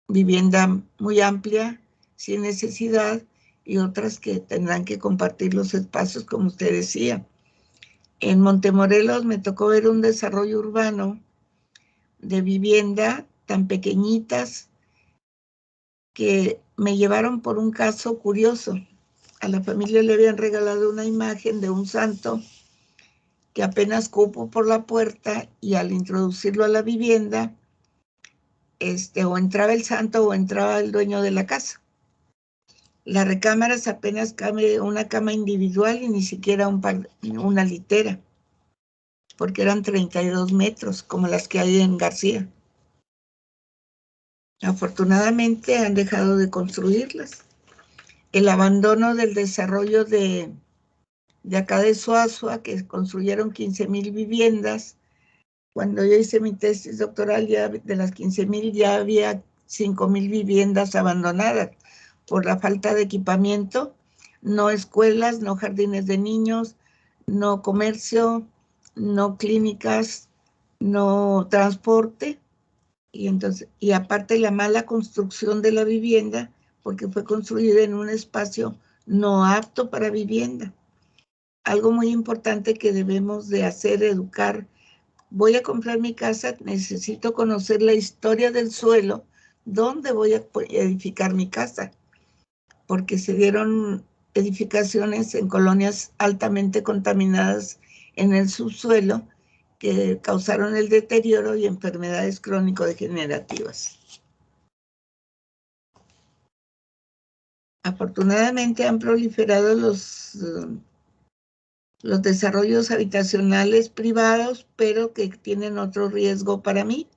vivienda muy amplia, sin necesidad, y otras que tendrán que compartir los espacios, como usted decía. En Montemorelos me tocó ver un desarrollo urbano de vivienda tan pequeñitas que me llevaron por un caso curioso. A la familia le habían regalado una imagen de un santo que apenas cupo por la puerta, y al introducirlo a la vivienda, o entraba el santo o entraba el dueño de la casa. Las recámaras apenas cabe una cama individual y ni siquiera una litera, porque eran 32 metros, como las que hay en García. Afortunadamente han dejado de construirlas. El abandono del desarrollo de acá de Suazua, que construyeron 15,000 viviendas. Cuando yo hice mi tesis doctoral, ya de las 15,000 ya había 5,000 viviendas abandonadas por la falta de equipamiento, no escuelas, no jardines de niños, no comercio, no clínicas, no transporte. Y aparte la mala construcción de la vivienda, porque fue construida en un espacio no apto para vivienda. Algo muy importante que debemos de hacer, educar. Voy a comprar mi casa, necesito conocer la historia del suelo, dónde voy a edificar mi casa, porque se dieron edificaciones en colonias altamente contaminadas en el subsuelo, que causaron el deterioro y enfermedades crónico-degenerativas. Afortunadamente han proliferado los desarrollos habitacionales privados, pero que tienen otro riesgo para mí.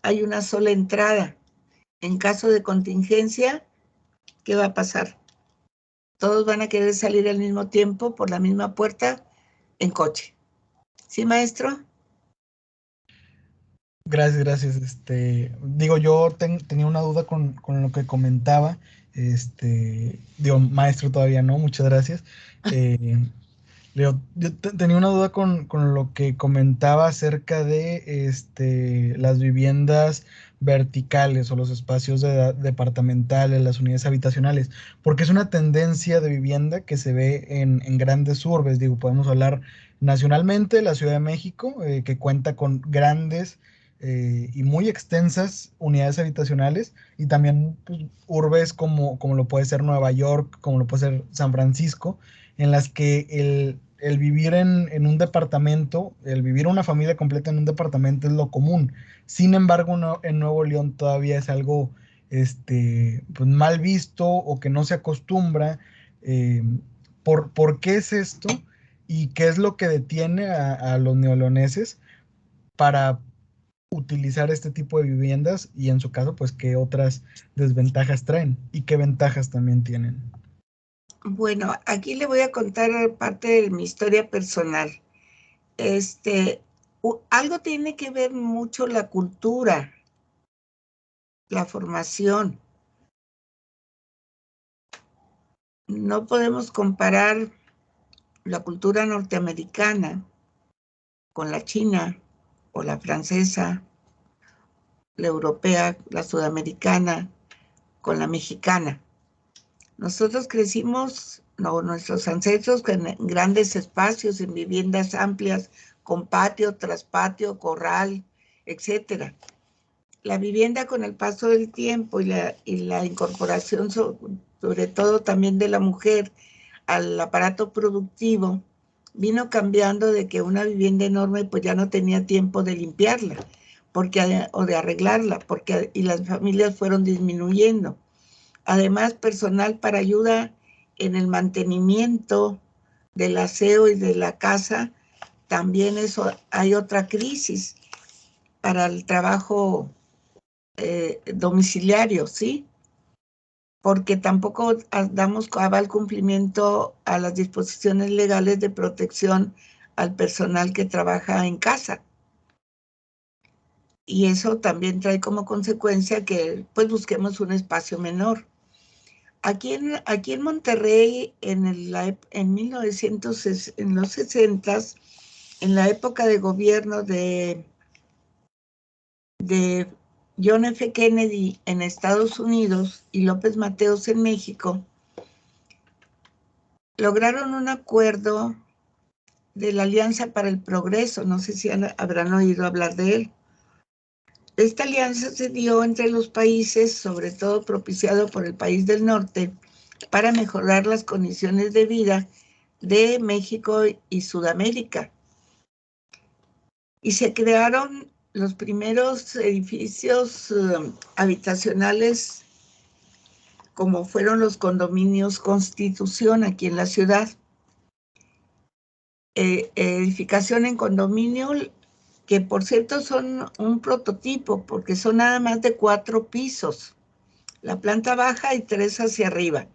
Hay una sola entrada. En caso de contingencia, ¿qué va a pasar? Todos van a querer salir al mismo tiempo por la misma puerta en coche. ¿Sí, maestro? Gracias, gracias. Digo, yo tenía una duda con lo que comentaba. Digo, maestro todavía no, muchas gracias. Yo tenía una duda con lo que comentaba acerca de las viviendas verticales o los espacios departamentales, las unidades habitacionales, porque es una tendencia de vivienda que se ve en grandes urbes. Digo, podemos hablar nacionalmente, la Ciudad de México, que cuenta con grandes y muy extensas unidades habitacionales, y también pues, urbes como lo puede ser Nueva York, como lo puede ser San Francisco, en las que el vivir en un departamento, el vivir una familia completa en un departamento es lo común. Sin embargo, en Nuevo León todavía es algo pues, mal visto o que no se acostumbra. eh, ¿Por qué es esto? ¿Y qué es lo que detiene a los neoleoneses para utilizar este tipo de viviendas? Y en su caso, pues, ¿qué otras desventajas traen? ¿Y qué ventajas también tienen? Bueno, aquí le voy a contar parte de mi historia personal. Algo tiene que ver mucho la cultura, la formación. No podemos comparar la cultura norteamericana con la china o la francesa, la europea, la sudamericana, con la mexicana. Nosotros crecimos, no, nuestros ancestros, en grandes espacios, en viviendas amplias, con patio tras patio, corral, etcétera. La vivienda, con el paso del tiempo y la incorporación, sobre todo también de la mujer, al aparato productivo, vino cambiando de que una vivienda enorme pues ya no tenía tiempo de limpiarla o de arreglarla, y las familias fueron disminuyendo. Además, personal para ayuda en el mantenimiento del aseo y de la casa, también hay otra crisis para el trabajo domiciliario, ¿sí? Porque tampoco damos cabal cumplimiento a las disposiciones legales de protección al personal que trabaja en casa. Y eso también trae como consecuencia que pues busquemos un espacio menor. Aquí en Monterrey, en los 60s, en la época de gobierno de John F. Kennedy en Estados Unidos y López Mateos en México, lograron un acuerdo de la Alianza para el Progreso. No sé si habrán oído hablar de él. Esta alianza se dio entre los países, sobre todo propiciado por el país del norte, para mejorar las condiciones de vida de México y Sudamérica. Y se crearon los primeros edificios habitacionales, como fueron los condominios Constitución aquí en la ciudad. Edificación en condominio, que por cierto son un prototipo, porque son nada más de 4 pisos, la planta baja y 3 hacia arriba,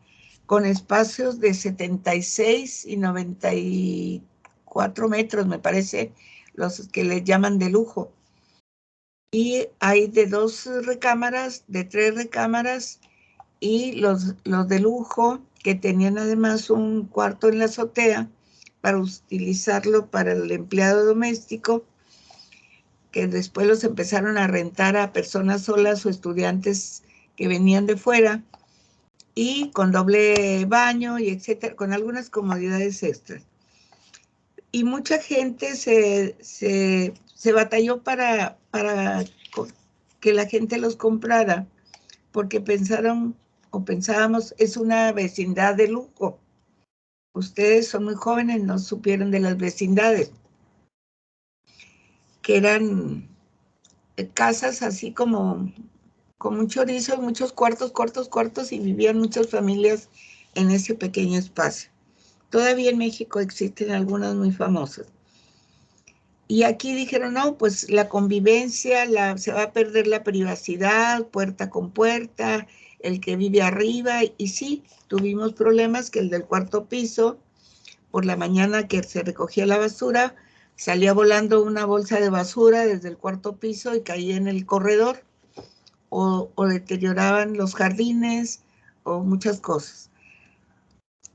con espacios de 76 y 94 metros, me parece, los que le llaman de lujo. Y hay de 2 recámaras, de 3 recámaras, y los de lujo, que tenían además un cuarto en la azotea para utilizarlo para el empleado doméstico, que después los empezaron a rentar a personas solas o estudiantes que venían de fuera, y con doble baño y etcétera, con algunas comodidades extras. Y mucha gente se batalló para que la gente los comprara, porque pensábamos, es una vecindad de lujo. Ustedes son muy jóvenes, no supieron de las vecindades, que eran casas así como un chorizo, muchos cuartos, y vivían muchas familias en ese pequeño espacio. Todavía en México existen algunas muy famosas. Y aquí dijeron, no, pues la convivencia, se va a perder la privacidad, puerta con puerta, el que vive arriba. Y sí, tuvimos problemas que el del cuarto piso, por la mañana que se recogía la basura, salía volando una bolsa de basura desde el cuarto piso y caía en el corredor, o deterioraban los jardines, o muchas cosas.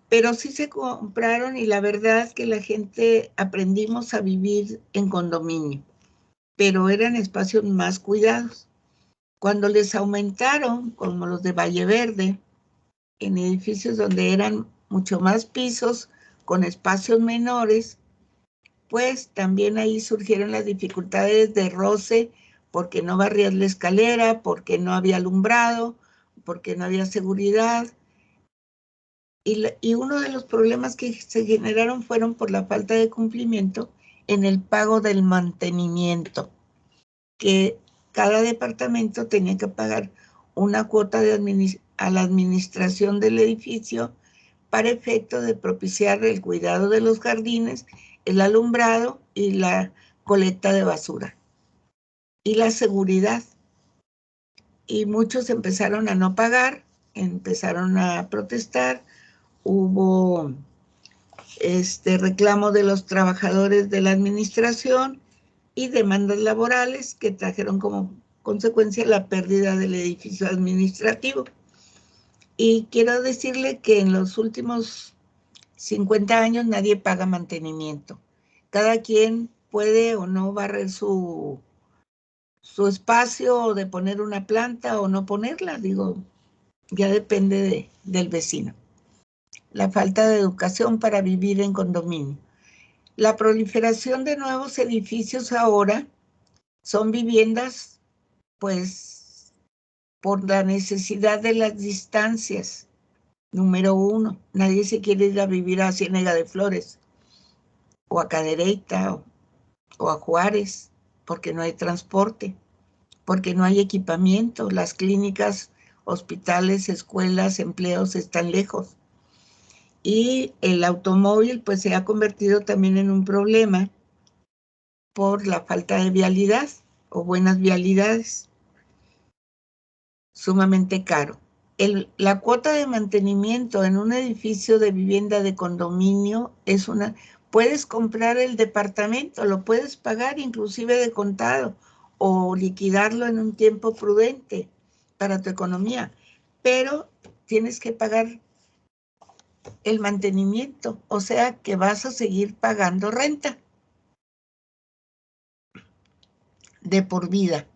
Pero sí se compraron y la verdad que la gente aprendimos a vivir en condominio, pero eran espacios más cuidados. Cuando les aumentaron, como los de Valle Verde, en edificios donde eran mucho más pisos, con espacios menores, pues también ahí surgieron las dificultades de roce, porque no barrías la escalera, porque no había alumbrado, porque no había seguridad. Y uno de los problemas que se generaron fueron por la falta de cumplimiento en el pago del mantenimiento, que cada departamento tenía que pagar una cuota a la administración del edificio para efecto de propiciar el cuidado de los jardines, el alumbrado y la colecta de basura y la seguridad. Y muchos empezaron a no pagar, empezaron a protestar, hubo reclamo de los trabajadores de la administración y demandas laborales que trajeron como consecuencia la pérdida del edificio administrativo. Y quiero decirle que en los últimos 50 años nadie paga mantenimiento. Cada quien puede o no barrer su espacio, o de poner una planta o no ponerla, digo, ya depende del vecino. La falta de educación para vivir en condominio. La proliferación de nuevos edificios ahora son viviendas, pues, por la necesidad de las distancias. Número 1, nadie se quiere ir a vivir a Ciénega de Flores, o a Cadereyta, o a Juárez, porque no hay transporte, porque no hay equipamiento. Las clínicas, hospitales, escuelas, empleos están lejos. Y el automóvil, pues, se ha convertido también en un problema por la falta de vialidad o buenas vialidades, sumamente caro. La cuota de mantenimiento en un edificio de vivienda de condominio es puedes comprar el departamento, lo puedes pagar inclusive de contado o liquidarlo en un tiempo prudente para tu economía, pero tienes que pagar el mantenimiento, o sea que vas a seguir pagando renta de por vida.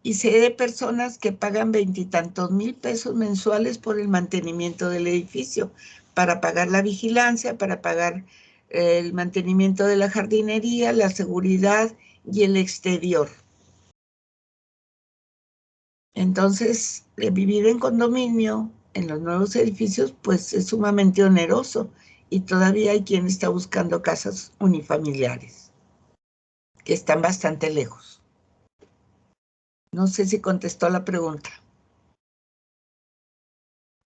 Y sé de personas que pagan 20 y tantos mil pesos mensuales por el mantenimiento del edificio, para pagar la vigilancia, para pagar el mantenimiento de la jardinería, la seguridad y el exterior. Entonces, vivir en condominio en los nuevos edificios, pues es sumamente oneroso, y todavía hay quien está buscando casas unifamiliares, que están bastante lejos. No sé si contestó la pregunta.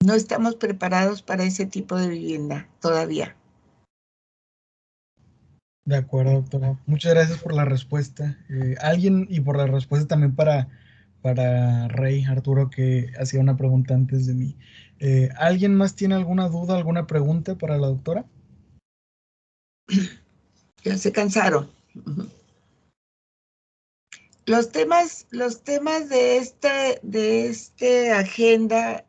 No estamos preparados para ese tipo de vivienda todavía. De acuerdo, doctora. Muchas gracias por la respuesta. Y por la respuesta también para Rey Arturo, que hacía una pregunta antes de mí. ¿Alguien más tiene alguna duda, alguna pregunta para la doctora? Ya se cansaron. Los temas de esta agenda,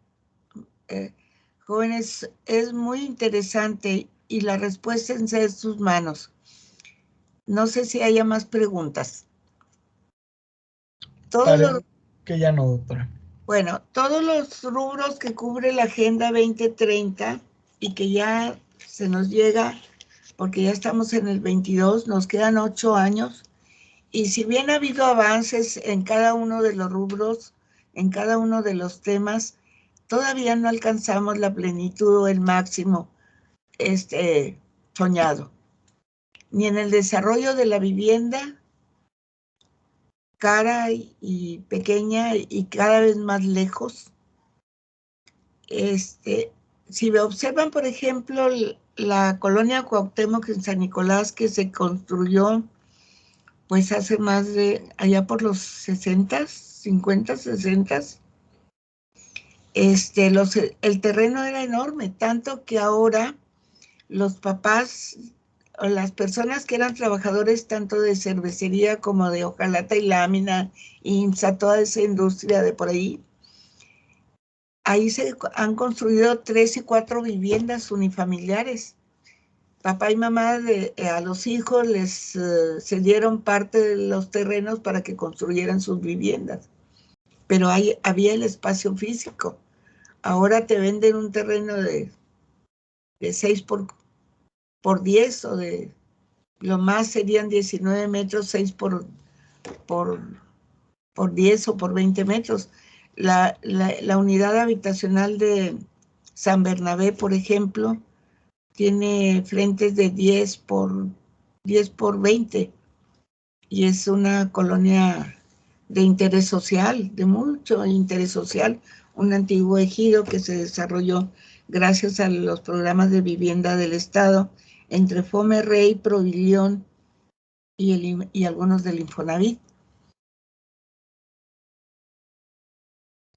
jóvenes, es muy interesante, y la respuesta está en sus manos. No sé si haya más preguntas. Parece que ya no, doctora. Bueno, todos los rubros que cubre la Agenda 2030 y que ya se nos llega, porque ya estamos en el 22, nos quedan 8 años, y si bien ha habido avances en cada uno de los rubros, en cada uno de los temas, todavía no alcanzamos la plenitud o el máximo soñado, ni en el desarrollo de la vivienda cara y pequeña y cada vez más lejos, si observan, por ejemplo, la colonia Cuauhtémoc en San Nicolás, que se construyó pues hace más de, allá por los 60, 50, 60, el terreno era enorme, tanto que ahora los papás o las personas que eran trabajadores tanto de cervecería como de hojalata y lámina, IMSA, toda esa industria de por ahí se han construido 3 y 4 viviendas unifamiliares. Papá y mamá a los hijos les cedieron parte de los terrenos para que construyeran sus viviendas. Pero había el espacio físico. Ahora te venden un terreno de 6 por 10 o de lo más serían 19 metros, 6 por 10 o por 20 metros. La unidad habitacional de San Bernabé, por ejemplo, tiene frentes de 10 por 20 y es una colonia de interés social, de mucho interés social, un antiguo ejido que se desarrolló gracias a los programas de vivienda del Estado entre Fomerrey, Provilión y algunos del Infonavit.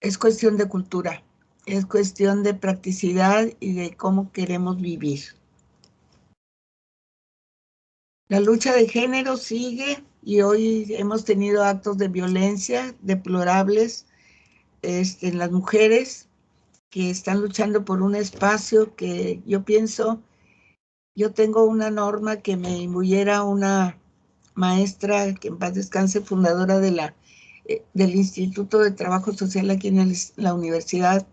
Es cuestión de cultura, es cuestión de practicidad y de cómo queremos vivir. La lucha de género sigue y hoy hemos tenido actos de violencia deplorables en las mujeres que están luchando por un espacio que yo pienso, yo tengo una norma que me imbuyera una maestra, que en paz descanse, fundadora del Instituto de Trabajo Social aquí en la universidad,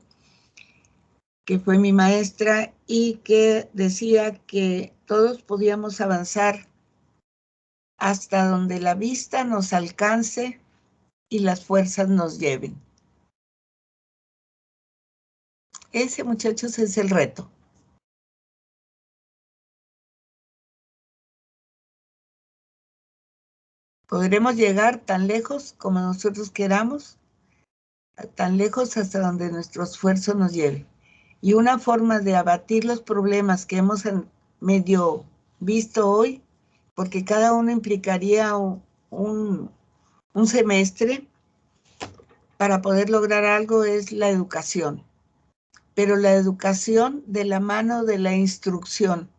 que fue mi maestra y que decía que todos podíamos avanzar hasta donde la vista nos alcance y las fuerzas nos lleven. Ese, muchachos, es el reto. Podremos llegar tan lejos como nosotros queramos, tan lejos hasta donde nuestro esfuerzo nos lleve. Y una forma de abatir los problemas que hemos medio visto hoy, porque cada uno implicaría un semestre para poder lograr algo, es la educación. Pero la educación de la mano de la instrucción.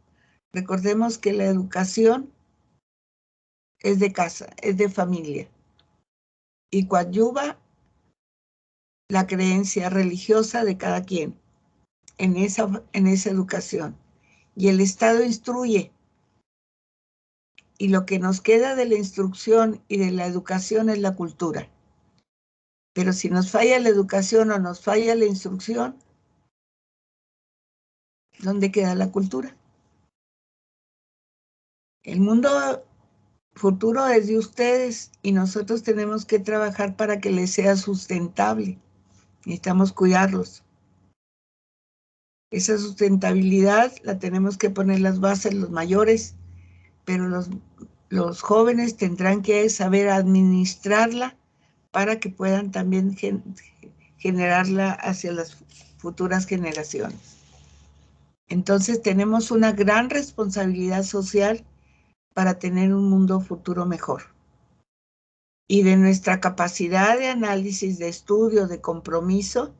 Recordemos que la educación es de casa, es de familia. Y coadyuva la creencia religiosa de cada quien en esa educación. Y el Estado instruye. Y lo que nos queda de la instrucción y de la educación es la cultura. Pero si nos falla la educación o nos falla la instrucción, ¿dónde queda la cultura? El mundo futuro es de ustedes y nosotros tenemos que trabajar para que les sea sustentable. Necesitamos cuidarlos. Esa sustentabilidad la tenemos que poner las bases los mayores, pero los jóvenes tendrán que saber administrarla para que puedan también generarla hacia las futuras generaciones. Entonces tenemos una gran responsabilidad social para tener un mundo futuro mejor. Y de nuestra capacidad de análisis, de estudio, de compromiso,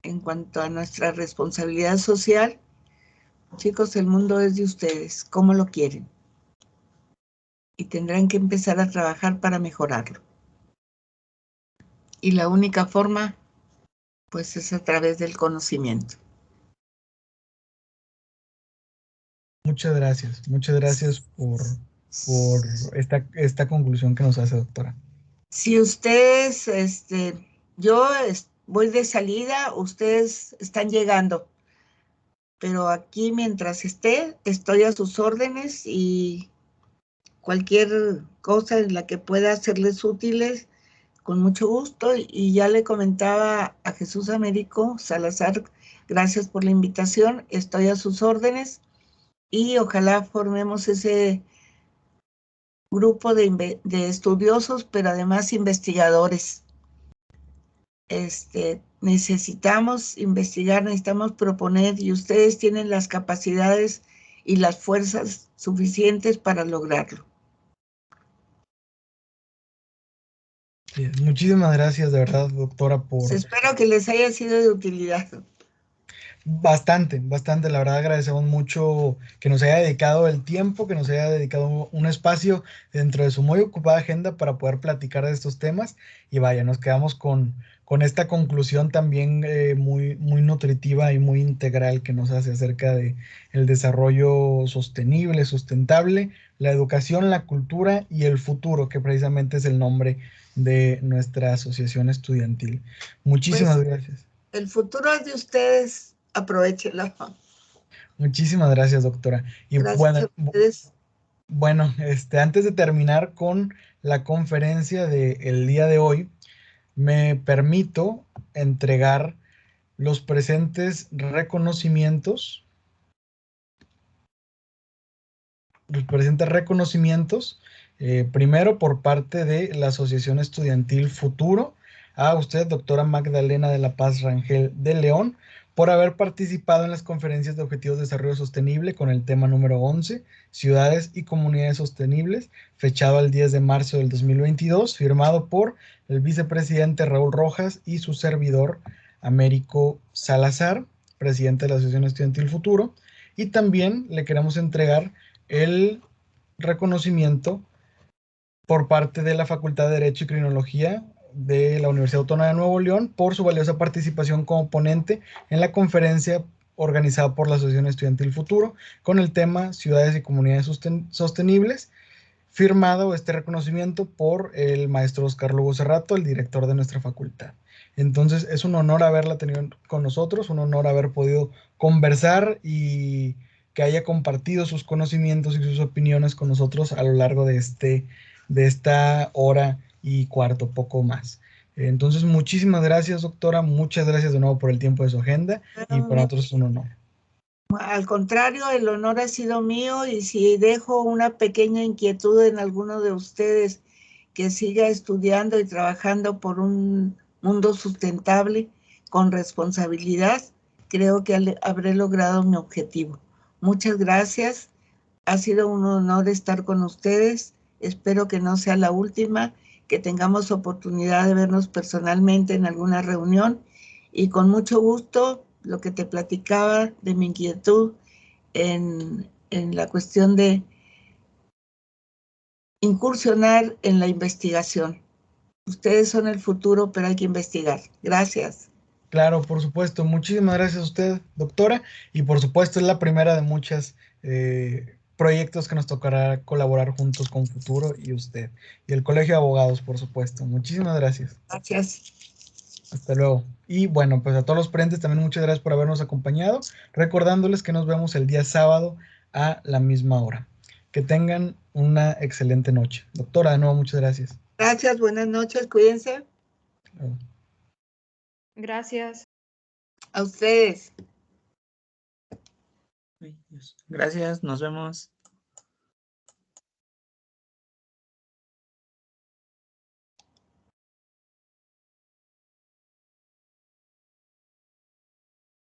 en cuanto a nuestra responsabilidad social, chicos, el mundo es de ustedes, ¿cómo lo quieren? Y tendrán que empezar a trabajar para mejorarlo. Y la única forma, pues, es a través del conocimiento. Muchas gracias por esta conclusión que nos hace, doctora. Si ustedes, yo voy de salida, ustedes están llegando, pero aquí mientras estoy a sus órdenes y cualquier cosa en la que pueda hacerles útiles, con mucho gusto. Y ya le comentaba a Jesús Américo Salazar, gracias por la invitación, estoy a sus órdenes y ojalá formemos ese grupo de estudiosos, pero además investigadores. necesitamos investigar, necesitamos proponer y ustedes tienen las capacidades y las fuerzas suficientes para lograrlo. Sí, muchísimas gracias de verdad, doctora, por... Espero que les haya sido de utilidad. Bastante, bastante. La verdad agradecemos mucho que nos haya dedicado el tiempo, que nos haya dedicado un espacio dentro de su muy ocupada agenda para poder platicar de estos temas. Y vaya, nos quedamos con esta conclusión también muy, muy nutritiva y muy integral que nos hace acerca de el desarrollo sostenible, sustentable, la educación, la cultura y el futuro, que precisamente es el nombre de nuestra asociación estudiantil. Muchísimas Pues, gracias. el futuro es de ustedes. Aprovechenlo. Muchísimas gracias, doctora. Y Gracias a ustedes. bueno, antes de terminar con la conferencia del día de hoy, me permito entregar los presentes reconocimientos, primero por parte de la Asociación Estudiantil Futuro, a usted, doctora Magdalena de la Paz Rangel de León, por haber participado en las conferencias de Objetivos de Desarrollo Sostenible con el tema número 11, Ciudades y Comunidades Sostenibles, fechado el 10 de marzo del 2022, firmado por el vicepresidente Raúl Rojas y su servidor Américo Salazar, presidente de la Asociación Estudiantil Futuro. Y también le queremos entregar el reconocimiento por parte de la Facultad de Derecho y Criminología de la Universidad Autónoma de Nuevo León por su valiosa participación como ponente en la conferencia organizada por la Asociación Estudiantil Futuro con el tema Ciudades y Comunidades Sostenibles, firmado este reconocimiento por el maestro Oscar Lugo Cerrato, el director de nuestra facultad. Entonces es un honor haberla tenido con nosotros, un honor haber podido conversar y que haya compartido sus conocimientos y sus opiniones con nosotros a lo largo de esta hora y cuarto, poco más. Entonces, muchísimas gracias, doctora. Muchas gracias de nuevo por el tiempo de su agenda y para nosotros es un honor. Al contrario, el honor ha sido mío y si dejo una pequeña inquietud en alguno de ustedes que siga estudiando y trabajando por un mundo sustentable con responsabilidad, creo que habré logrado mi objetivo. Muchas gracias. Ha sido un honor estar con ustedes. Espero que no sea la última, que tengamos oportunidad de vernos personalmente en alguna reunión y con mucho gusto lo que te platicaba de mi inquietud en la cuestión de incursionar en la investigación. Ustedes son el futuro, pero hay que investigar. Gracias. Claro, por supuesto. Muchísimas gracias a usted, doctora. Y por supuesto es la primera de muchos proyectos que nos tocará colaborar juntos con Futuro y usted. Y el Colegio de Abogados, por supuesto. Muchísimas gracias. Gracias. Hasta luego. Y bueno, pues a todos los ponentes también muchas gracias por habernos acompañado. Recordándoles que nos vemos el día sábado a la misma hora. Que tengan una excelente noche. Doctora, de nuevo, muchas gracias. Gracias, buenas noches, cuídense. Gracias. A ustedes. Gracias, nos vemos.